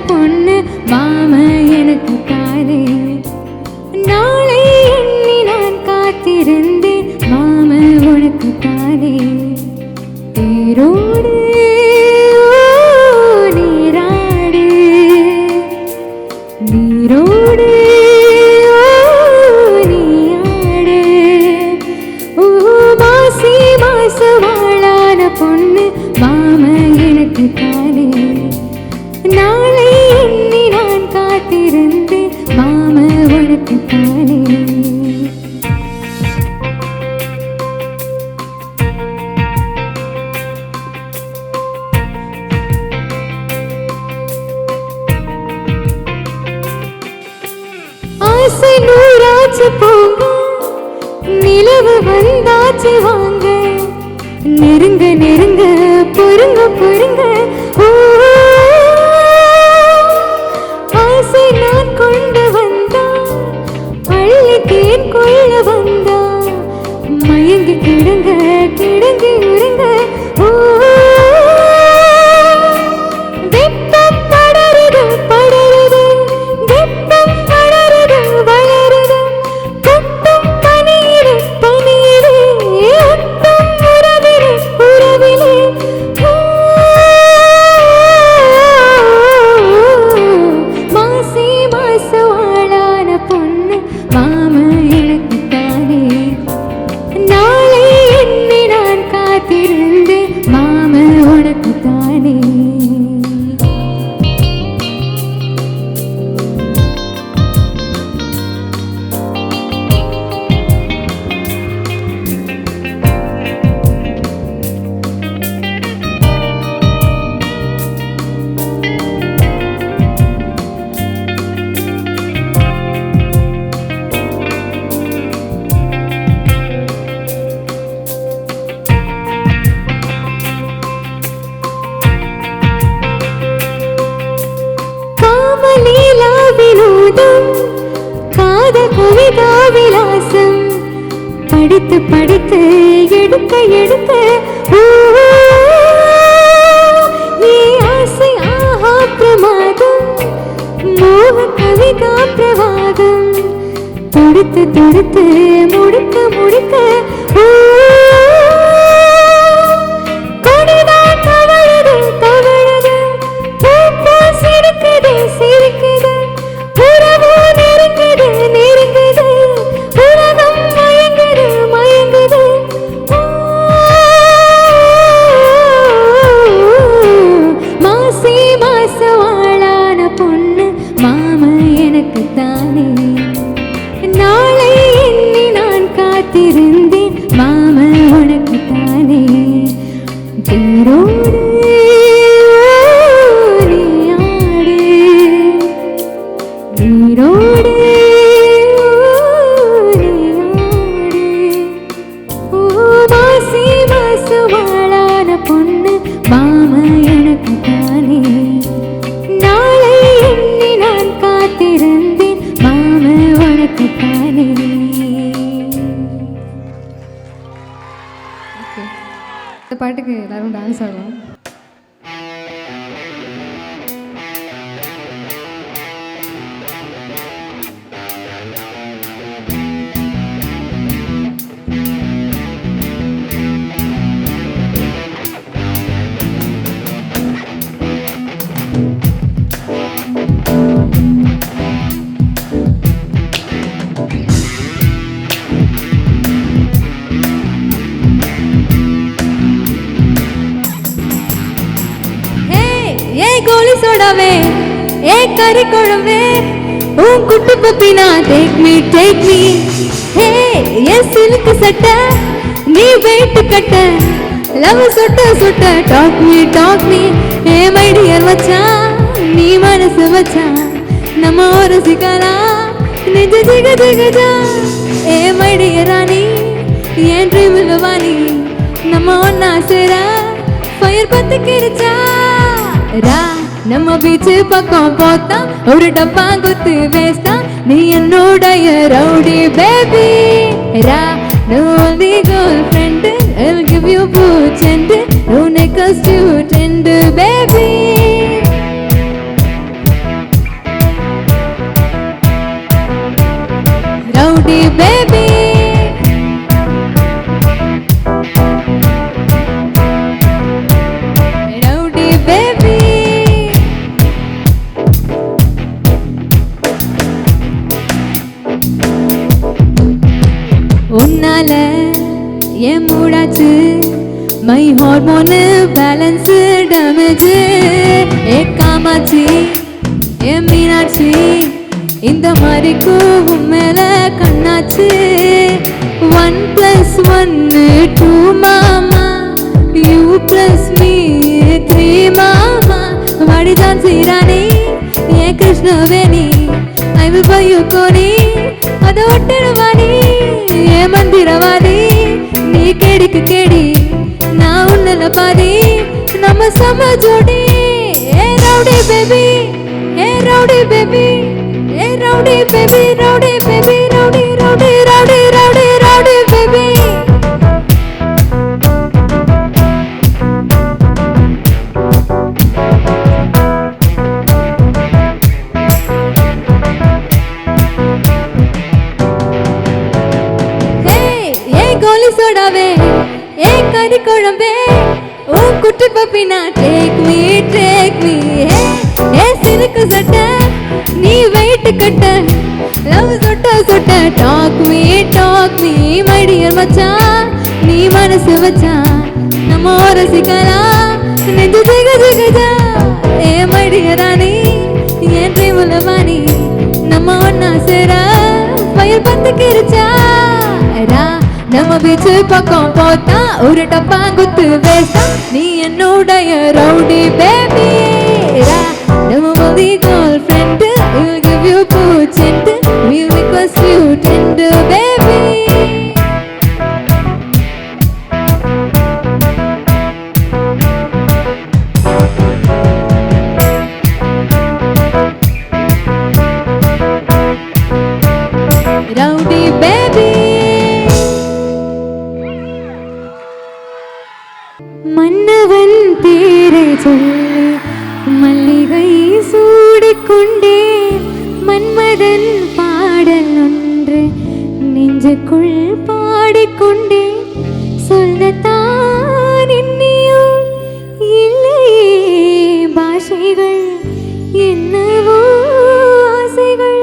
பொண்ணு மாம எனக்கு தானே நாளை எண்ணி நான் காத்திருந்தேன் மாம உனக்கு தானே தேரோடு நீராடு நீரோடு நீயாடு மாசி மாச வாழான பொண்ணு மாம எனக்கு தானே நாளை எண்ணி நான் காத்திருந்து மாம உனக்கு தானே ஆசை நூறாச்சு போக நிலவு வந்தாச்சு வாங்க, நெருங்க நெருங்க பொறுங்க பொறுங்க. ஆசை நான் கொண்டு வந்தா, அள்ளி தேன் கொள்ள வந்தா, மயங்கி கிடங்க கிடங்கி உருங்க. வெப்பம் படருது படருது, வெப்பம் வளருது வளருது, கொட்டும் பனியிலே பனியிலே, ஒட்டும் உறவிலே உறவிலே. மாசி மாசவாளான பொண்ணு மாமா எனக்கு தானே, நாளை என்னை நான் காத்திருந்தேன் மாமா உனக்கு தானே. காமலீலா வினோதம், காதல் கவிதா விலாசம், படித்து படித்து எடுக்க எடுக்க நீ ஆசை ஆஹா பிரமாதம், மோக கவிதா பிரவாகம், தொடுத்து தொடுத்து முடிக்க முடிக்க. கொடிதான் தவழுது தவழுது, பூப்பூ சிரிக்குது சிரிக்குது, உறவு நெருங்குது நெருங்குது, உலகம் மயங்குது மயங்குது. மாசி மாசவாளான பொண்ணு மாமா எனக்கு தானே, நாளை எண்ணி நான் காத்திருந்தேன் மாமா உனக்கு தானே. தேரோடு நீயாடு, நீரோடு நீயாடு. மாசி மாசவாளான பொண்ணு மாமா எனக்கு தானே, நாளை எண்ணி நான் காத்திருந்தேன் மாமா உனக்கு தானே. இந்த பாட்டுக்கு எல்லாரும் டான்ஸ் ஆடலாம். கோழி சோடாவே ஏ கறி குழம்பே உன் குட்டு பப்பினா டேக் மீ ஹே ஏ சிலுக்கு சட்டை நீ வெயிட் கட்ட லவ் சொட்ட சொட்ட டாக் மீ ஏ மை டியர் மச்சான் நீ மனசு வச்சான் நம்ம ஒரு சிக்கலா நிஜ ஜிக ஜிகஜா ஏ மை டியர் ராணி ஏன் ட்ரீமில் வாணி நம்ம ஒன்னா சேரா ஃபயர் பத்து கிரிச்சா ரா நம்ம பீச்சு பக்கம் போத்தா ஒரு டப்பா குத்து வேஸ்டா நீ என்னோடைய rowdy baby raw no only girlfriend I'll give you boots and no necklace to tender baby rowdy baby rowdy baby உன்னால என் மூடாச்சு மை ஹார்மோன் பேலன்ஸ் டேமேஜ் ஏ காமாட்சி ஏ மீனாட்சி இந்த மாதிரி கூவும் மேல கண்ணாச்சு 1+1 2 மாமா you plus me 3 மாமா வடிதான் சீரானி ஏ Krishnaveni I will buy you கோனி அதை ஒட்டிடுவானி ஏ மந்திரவாதி நீ கேடிக்கு கேடி நான் உன்னல பாதி நம்ம சம ஜோடி ஏ ரவுடி பேபி ஏ ரவுடி பேபி ஏ rowdy baby rowdy baby rowdy rowdy rowdy rowdy rowdy baby கோலி சோடாவே ஏ கறி குழம்பே ஓ குட்டி பப்பினா டேக் மீ ஏ சிறுக்கு சட்டை நீ வெயிட் கட்ட லவ் சொட்ட டாக் மீ மடியர் மச்சான் நீ மனசு வச்சா நம்ம ரசிக்கலாம் நெஞ்சு ஜிகஜா ஏ மடியரானி என் ட்ரீம்ல வாணி நம்ம ஒன்னா சேர பயிர் பத்து கிரிச்சா நம்ம பீச்சு பக்கம் போத்தா ஒரு டப்பா குத்து வேஸ்டா நீ என்னுடைய ரவுடி பேபி நம்ம மதி girlfriend will give you பூச்செண்ட் will request you tender baby rowdy baby மன்னவன் பேரை சொல்லி மல்லிகை சூடிக்கொண்டே மன்மதன் பாடல் ஒன்று நெஞ்சுக்குள் பாடிக்கொண்டே சொல்லத்தான் இன்னியும் இல்லையே பாஷைகள் என்னவோ ஆசைகள்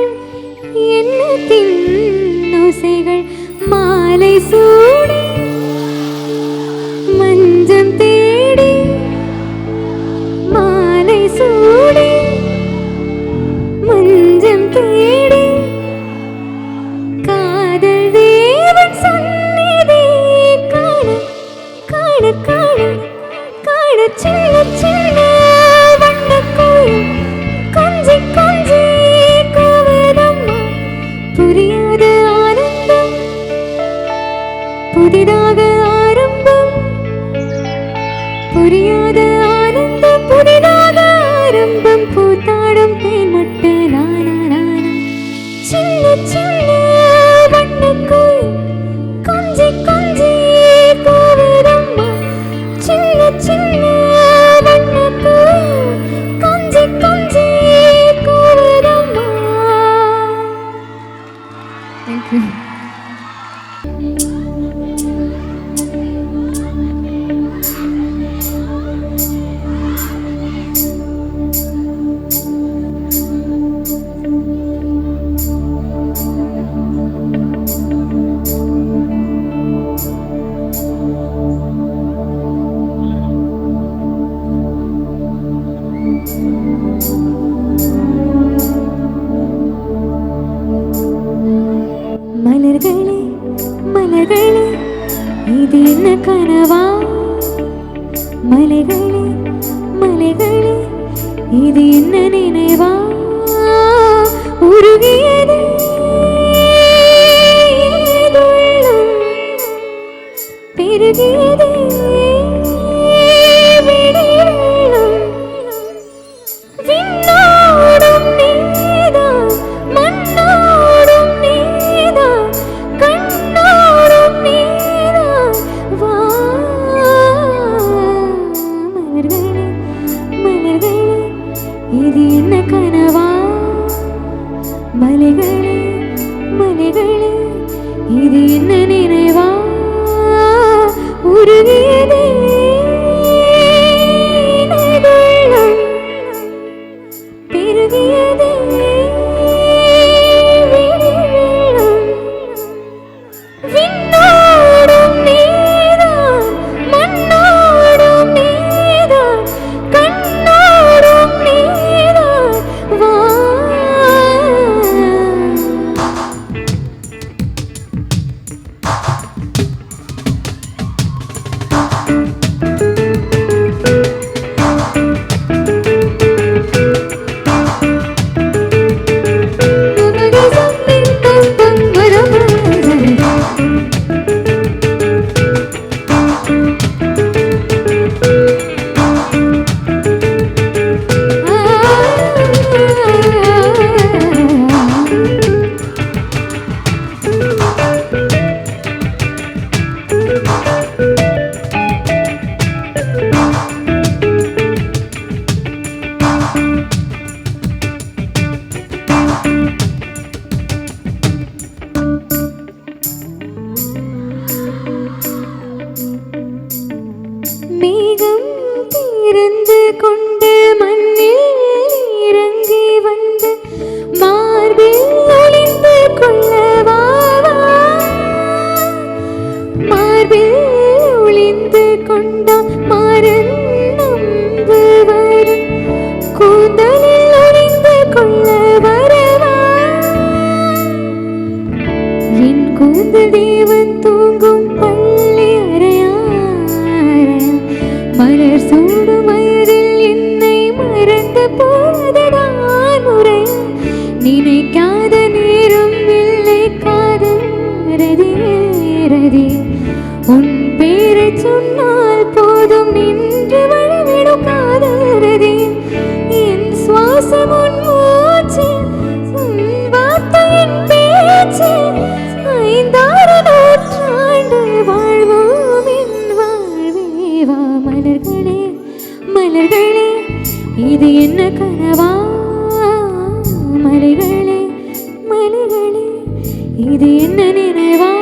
எண்ணத்தின் ஓசைகள் மாலை சூடி மஞ்சம் தேடி மாலை சூடி மஞ்சம் தேடி காதல் தேவன் சந்நிதி காண காண காண காண சின்ன சின்ன வண்ணக்கோயில் கொஞ்சி கொஞ்சி கோவதம்மா புரியாத ஆனந்தம் புதிதாக ஆரம்பம் புரியாத ஆனந்தம் புதிதாக ஆரம்பம் பூத்தாடும் தேன் மொட்டு நானா சின்ன சின்ன வண்ணக்கோயில் கொஞ்சி கொஞ்சி கோவதம்மா சின்ன சின்ன வண்ணக்கோயில் கொஞ்சி கொஞ்சி கோவதம்மா. Thank you. மலர்களே மலர்களே இது என்ன கனவா மலைகளே மலைகளே இது என்ன நினைவா உருகியதே உள்ளம் பெருகியதே வெடிவெள்ளம் விண்ணோடும் நீதான் மண்ணோடும் நீதான் கண்ணோடும் நீதான் வா மலர்களே மலர்களே இது என்ன கனவா மலைகளே மலைகளே இது என்ன நினைவா உருகியதே உள்ளம் பெருகியதே வெடிவெள்ளம் விண்ணோடும் நீதான் மண்ணோடும் நீதான் கண்ணோடும் நீதான் வா கூந்தல் தேவன் தூங்கும் பள்ளி அறையா மலர் சூடும் வயதில் என்னை மறந்து போவதுதான் முறை நினைக்காத நேரம் இல்லை காதல் ரதி உன் பேரை சொன்னால் போதும் நின்று வழிவிடும் காதல் ரதி என் சுவாசம் உன் மூச்சு உன் வார்த்தையின் பேச்சு ஐந்தாறு நூற்றாண்டு வாழ்வோம் என் வாழ்வேவா மலர்களே மலர்களே இது என்ன கனவா மலைகளே மலைகளே இது என்ன நினைவா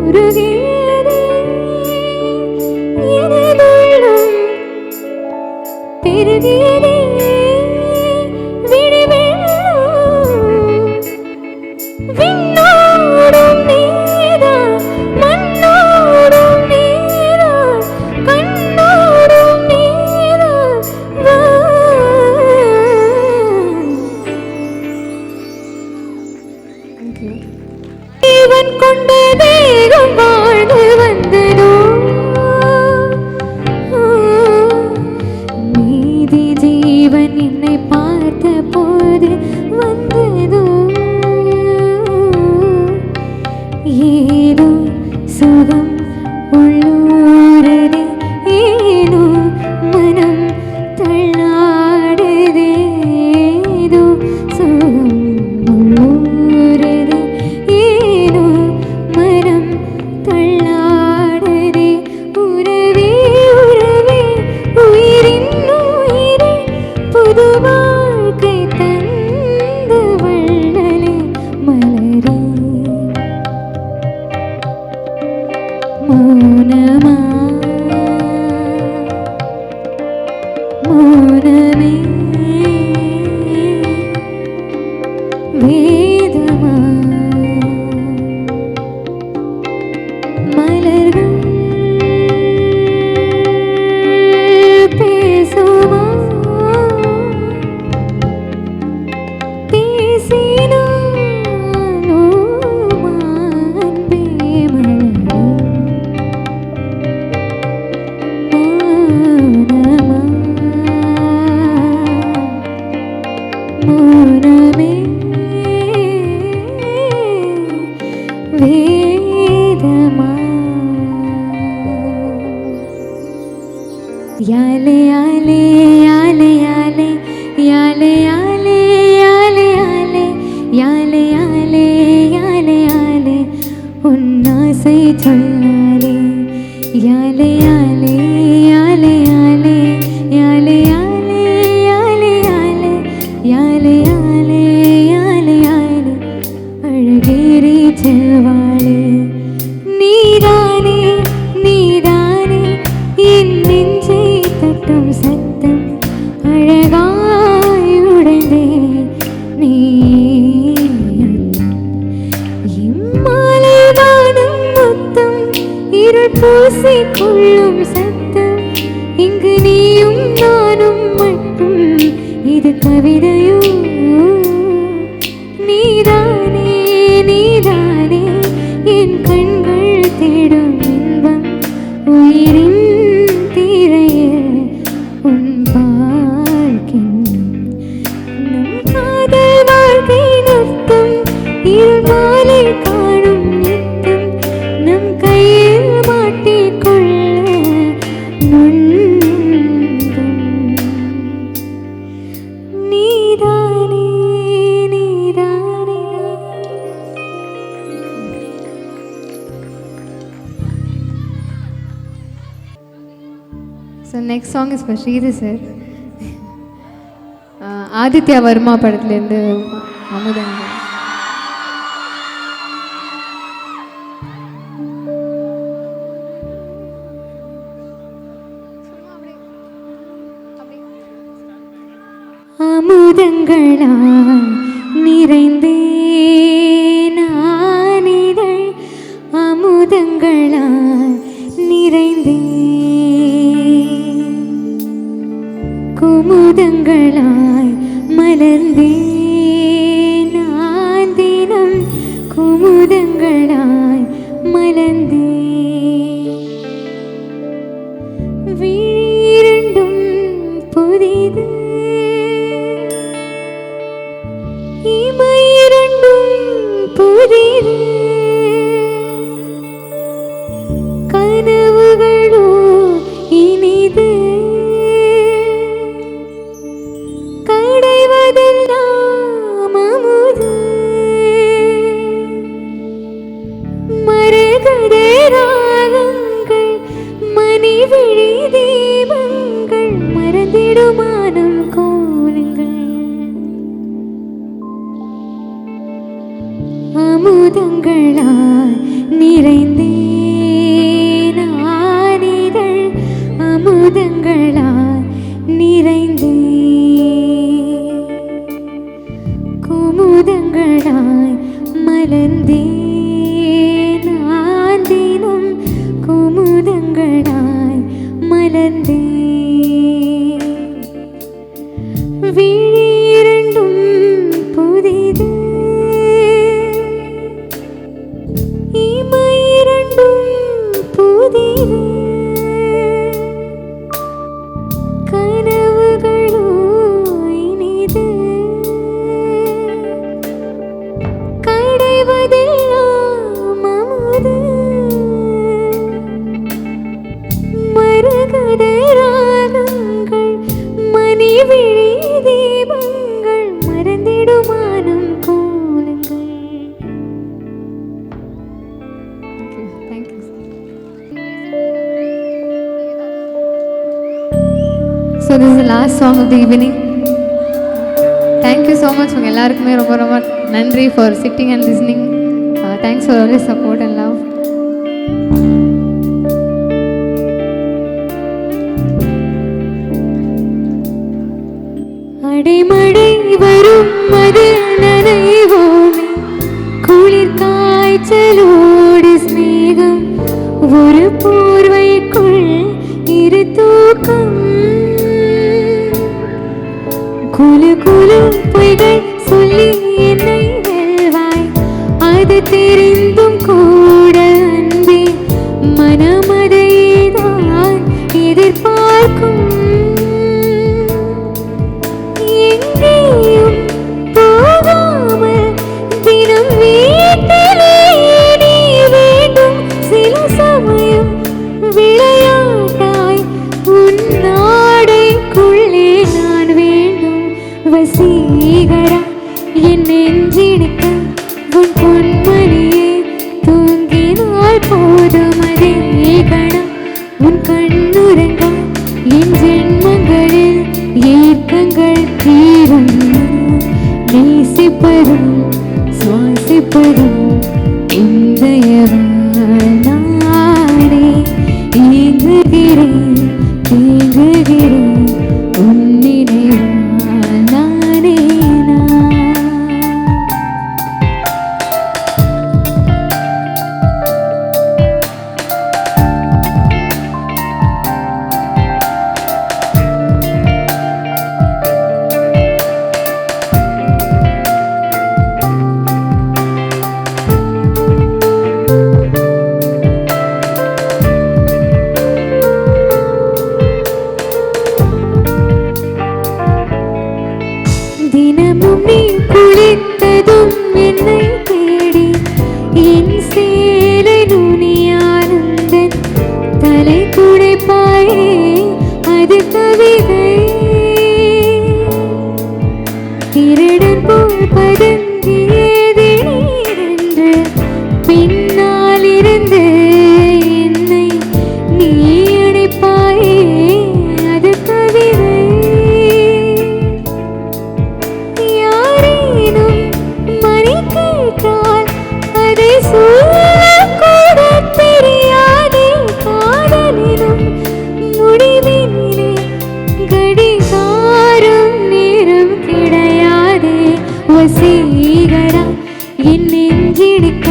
உருகியதே எனதுள்ளம் பெருகியதே விண்ணோடும் நீதான் மண்ணோடும் நீதான் கண்ணோடும் நீதான் தேவன் கொண்ட தேகம் வாழ்ந்து வந்தனோ மீதி ஜீவன் என்னை பார்த்த போது வந்ததோ ஏதோ சுகம் உள்ளூரதே ஏனோ மனம் தள்ளாடுதே ஏதோ சுகம் உள்ளூரதே ஏனோ மனம் தள்ளாடுதே உறவே உறவே உயிரின் உயிரே புது வாழ்க்கை தந்த வள்ளலே மலரே மௌனமா மௌனமே வேதமா மலர்கள் பேசுமா பேசினாலோ அன்பே மலரே மௌனமே வேதமா யாலே யாலே யாலே யாலே யாலே யாலே யாலே யாலே யாலே யாலே யாலே உன்னாசை சொல்லாலே யாலே யாலே யாலே யாலே யாலே யாலே யாலே யாலே யாலே யாலே யாலே அழகேறி செல்வாளே நீதானே நீதானே என் நெஞ்சை தட்டும் சத்தம் அழகாய் உடைந்தே நீ இம்மாலை வானம் மொத்தம் இருள் பூசி கொள்ளும் சத்தம் இங்கு நீயும் நானும் மட்டும் இது கவிதையோ நீதானே நீதானே என் கண்கள் தேடும் இன்பம் உயிரின் திரையில் உன் பார்க்கின்றோம் நம் காதல் வாழ்க்கை நர்த்தம் இருமாலை காணும் நித்தம் நம் கையில் மாட்டிக்கொள்ள நுண்ணும் நீதானே நீதானே. So next song is for Sridhar sir. Aditya Verma படத்துலேருந்து அமுதங்கள். அமுதங்களால் நிறைந்தே நானிதழ் அமுதங்களால் நிறைந்தே குமுதங்களாய் மலர்ந்தே நான் தினம் குமுதங்கள் புதிது இமையிரண்டும் புதிது கனவுகளோ இனிது கடைவதெல்லாம் அமுது மரகத ராகங்கள் மணிவிழி தீபங்கள் மறந்திடுமானம் கோலங்கள் அமுதங்களால் நிறைந்தே நானிதழ் அமுதங்களால் நிறைந்தே குமுதங்களாய் மலர்ந்தே நான் தினம் குமுதங்களாய் மலர்ந்தே விழிரண்டும் புதிது இமையிரண்டும் புதிது கனவுகளோ இனிது கடைவதெல்லாம் அமுது மரகத ராகங்கள் மணிவிழி தீபங்கள் மறந்திடுமானம் கோலங்கள். Thank you. So this is the last song of the evening. Thank you so much உங்க எல்லாருக்குமே ரொம்ப ரொம்ப நன்றி for sitting and listening. Thanks for all your support and love. அடைமழை வரும் அது நனைவோமே குளிர் காய்ச்சலோடு ஸ்நேகம் ஒரு போர்வைக்குள் இரு தூக்கம் குலு குலு பொய்கள் சொல்லி என்னை வெல்வாய் அது தெரிந்தும் கூட அன்பே மனமதைதான் எதிர்பார்க்கும் எங்கேயும் போகாமல் தினம் வீட்டிலே நீ வேண்டும் சில சமயம் விளையாட்டாய் உன் நாடைக்குள்ளே நான் வேண்டும் வசீகரா என் நெஞ்சிடுக்க உன் பொன்மணியே தூங்கினால் போதும் அதே கணம் உன் கண்ணுறங்க என் ஜென்மங்களில் ஏக்கங்கள் தீரும் நேசிப்பதும் சுவாசிப்பதும் இந்த நானே ஏங்குகிறேன் தேங்குகிறேன் உன் நினைவால் நானே நான். தினமும் நீ குளித்ததும் என்னை தேடி என் சேலை நுனியானந்தன் தலை துடைப்பாயே அது கவிதை திருடன் போல் பதுங்கியதென்று பின்னால் இருந்து என்னை நீ அடைப்பாயே அது கவிதை மணி கேட்டால் அதை சொல்லக்கூட தெரியாதே காதலினும் முடிவினிலே கடிகாரம் நேரம் கிடையாதே வசீகரா என் நெஞ்சிடுக்க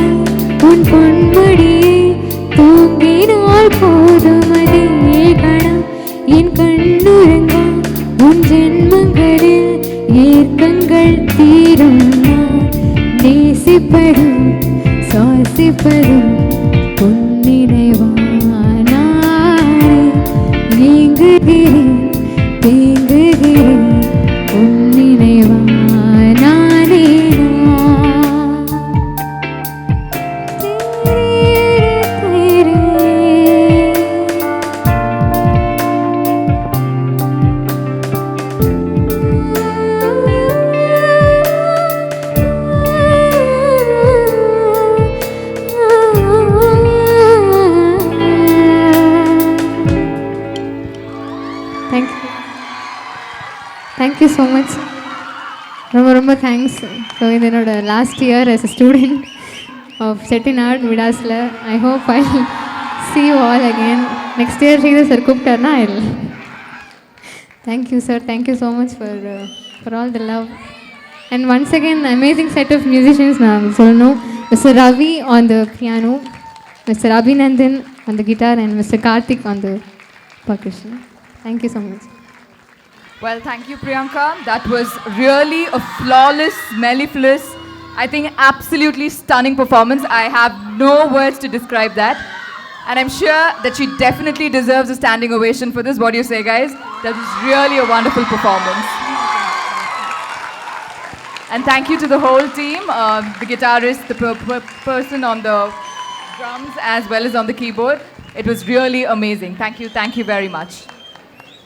உன் பொன்மடியே தூங்கினால் போதும் அதே கணம் என் கண்ணுறங்க உன் ஜென்மங்களில் ஏற்கங்கள் தீரும் நேசிப்பதும் சுவாசிப்பதும் பொன்னினைவானாரே ஏங்குகிறேன் தேங்குகிறேன் தேங்க்யூ ஸோ மச். ரொம்ப ரொம்ப தேங்க்ஸ். ஸோ இது என்னோட last year as a student of Chettinad விடாஸில். I hope I see you all again. Next year Sridhar sir கூப்பிட்டாருன்னா I will. Thank you sir. Thank you so much for all the love. And once again, amazing set of musicians நான் சொல்லணும். Mr. Ravi on the piano, Mr. Abhinandan on the guitar, and Mr. Karthik on the percussion. Thank you so much. Well, thank you, Priyanka. That was really a flawless, mellifluous, I think absolutely stunning performance. I have no words to describe that. And I'm sure that she definitely deserves a standing ovation for this. What do you say, guys? That was really a wonderful performance. And thank you to the whole team, the guitarist, the person on the drums, as well as on the keyboard. It was really amazing. Thank you very much.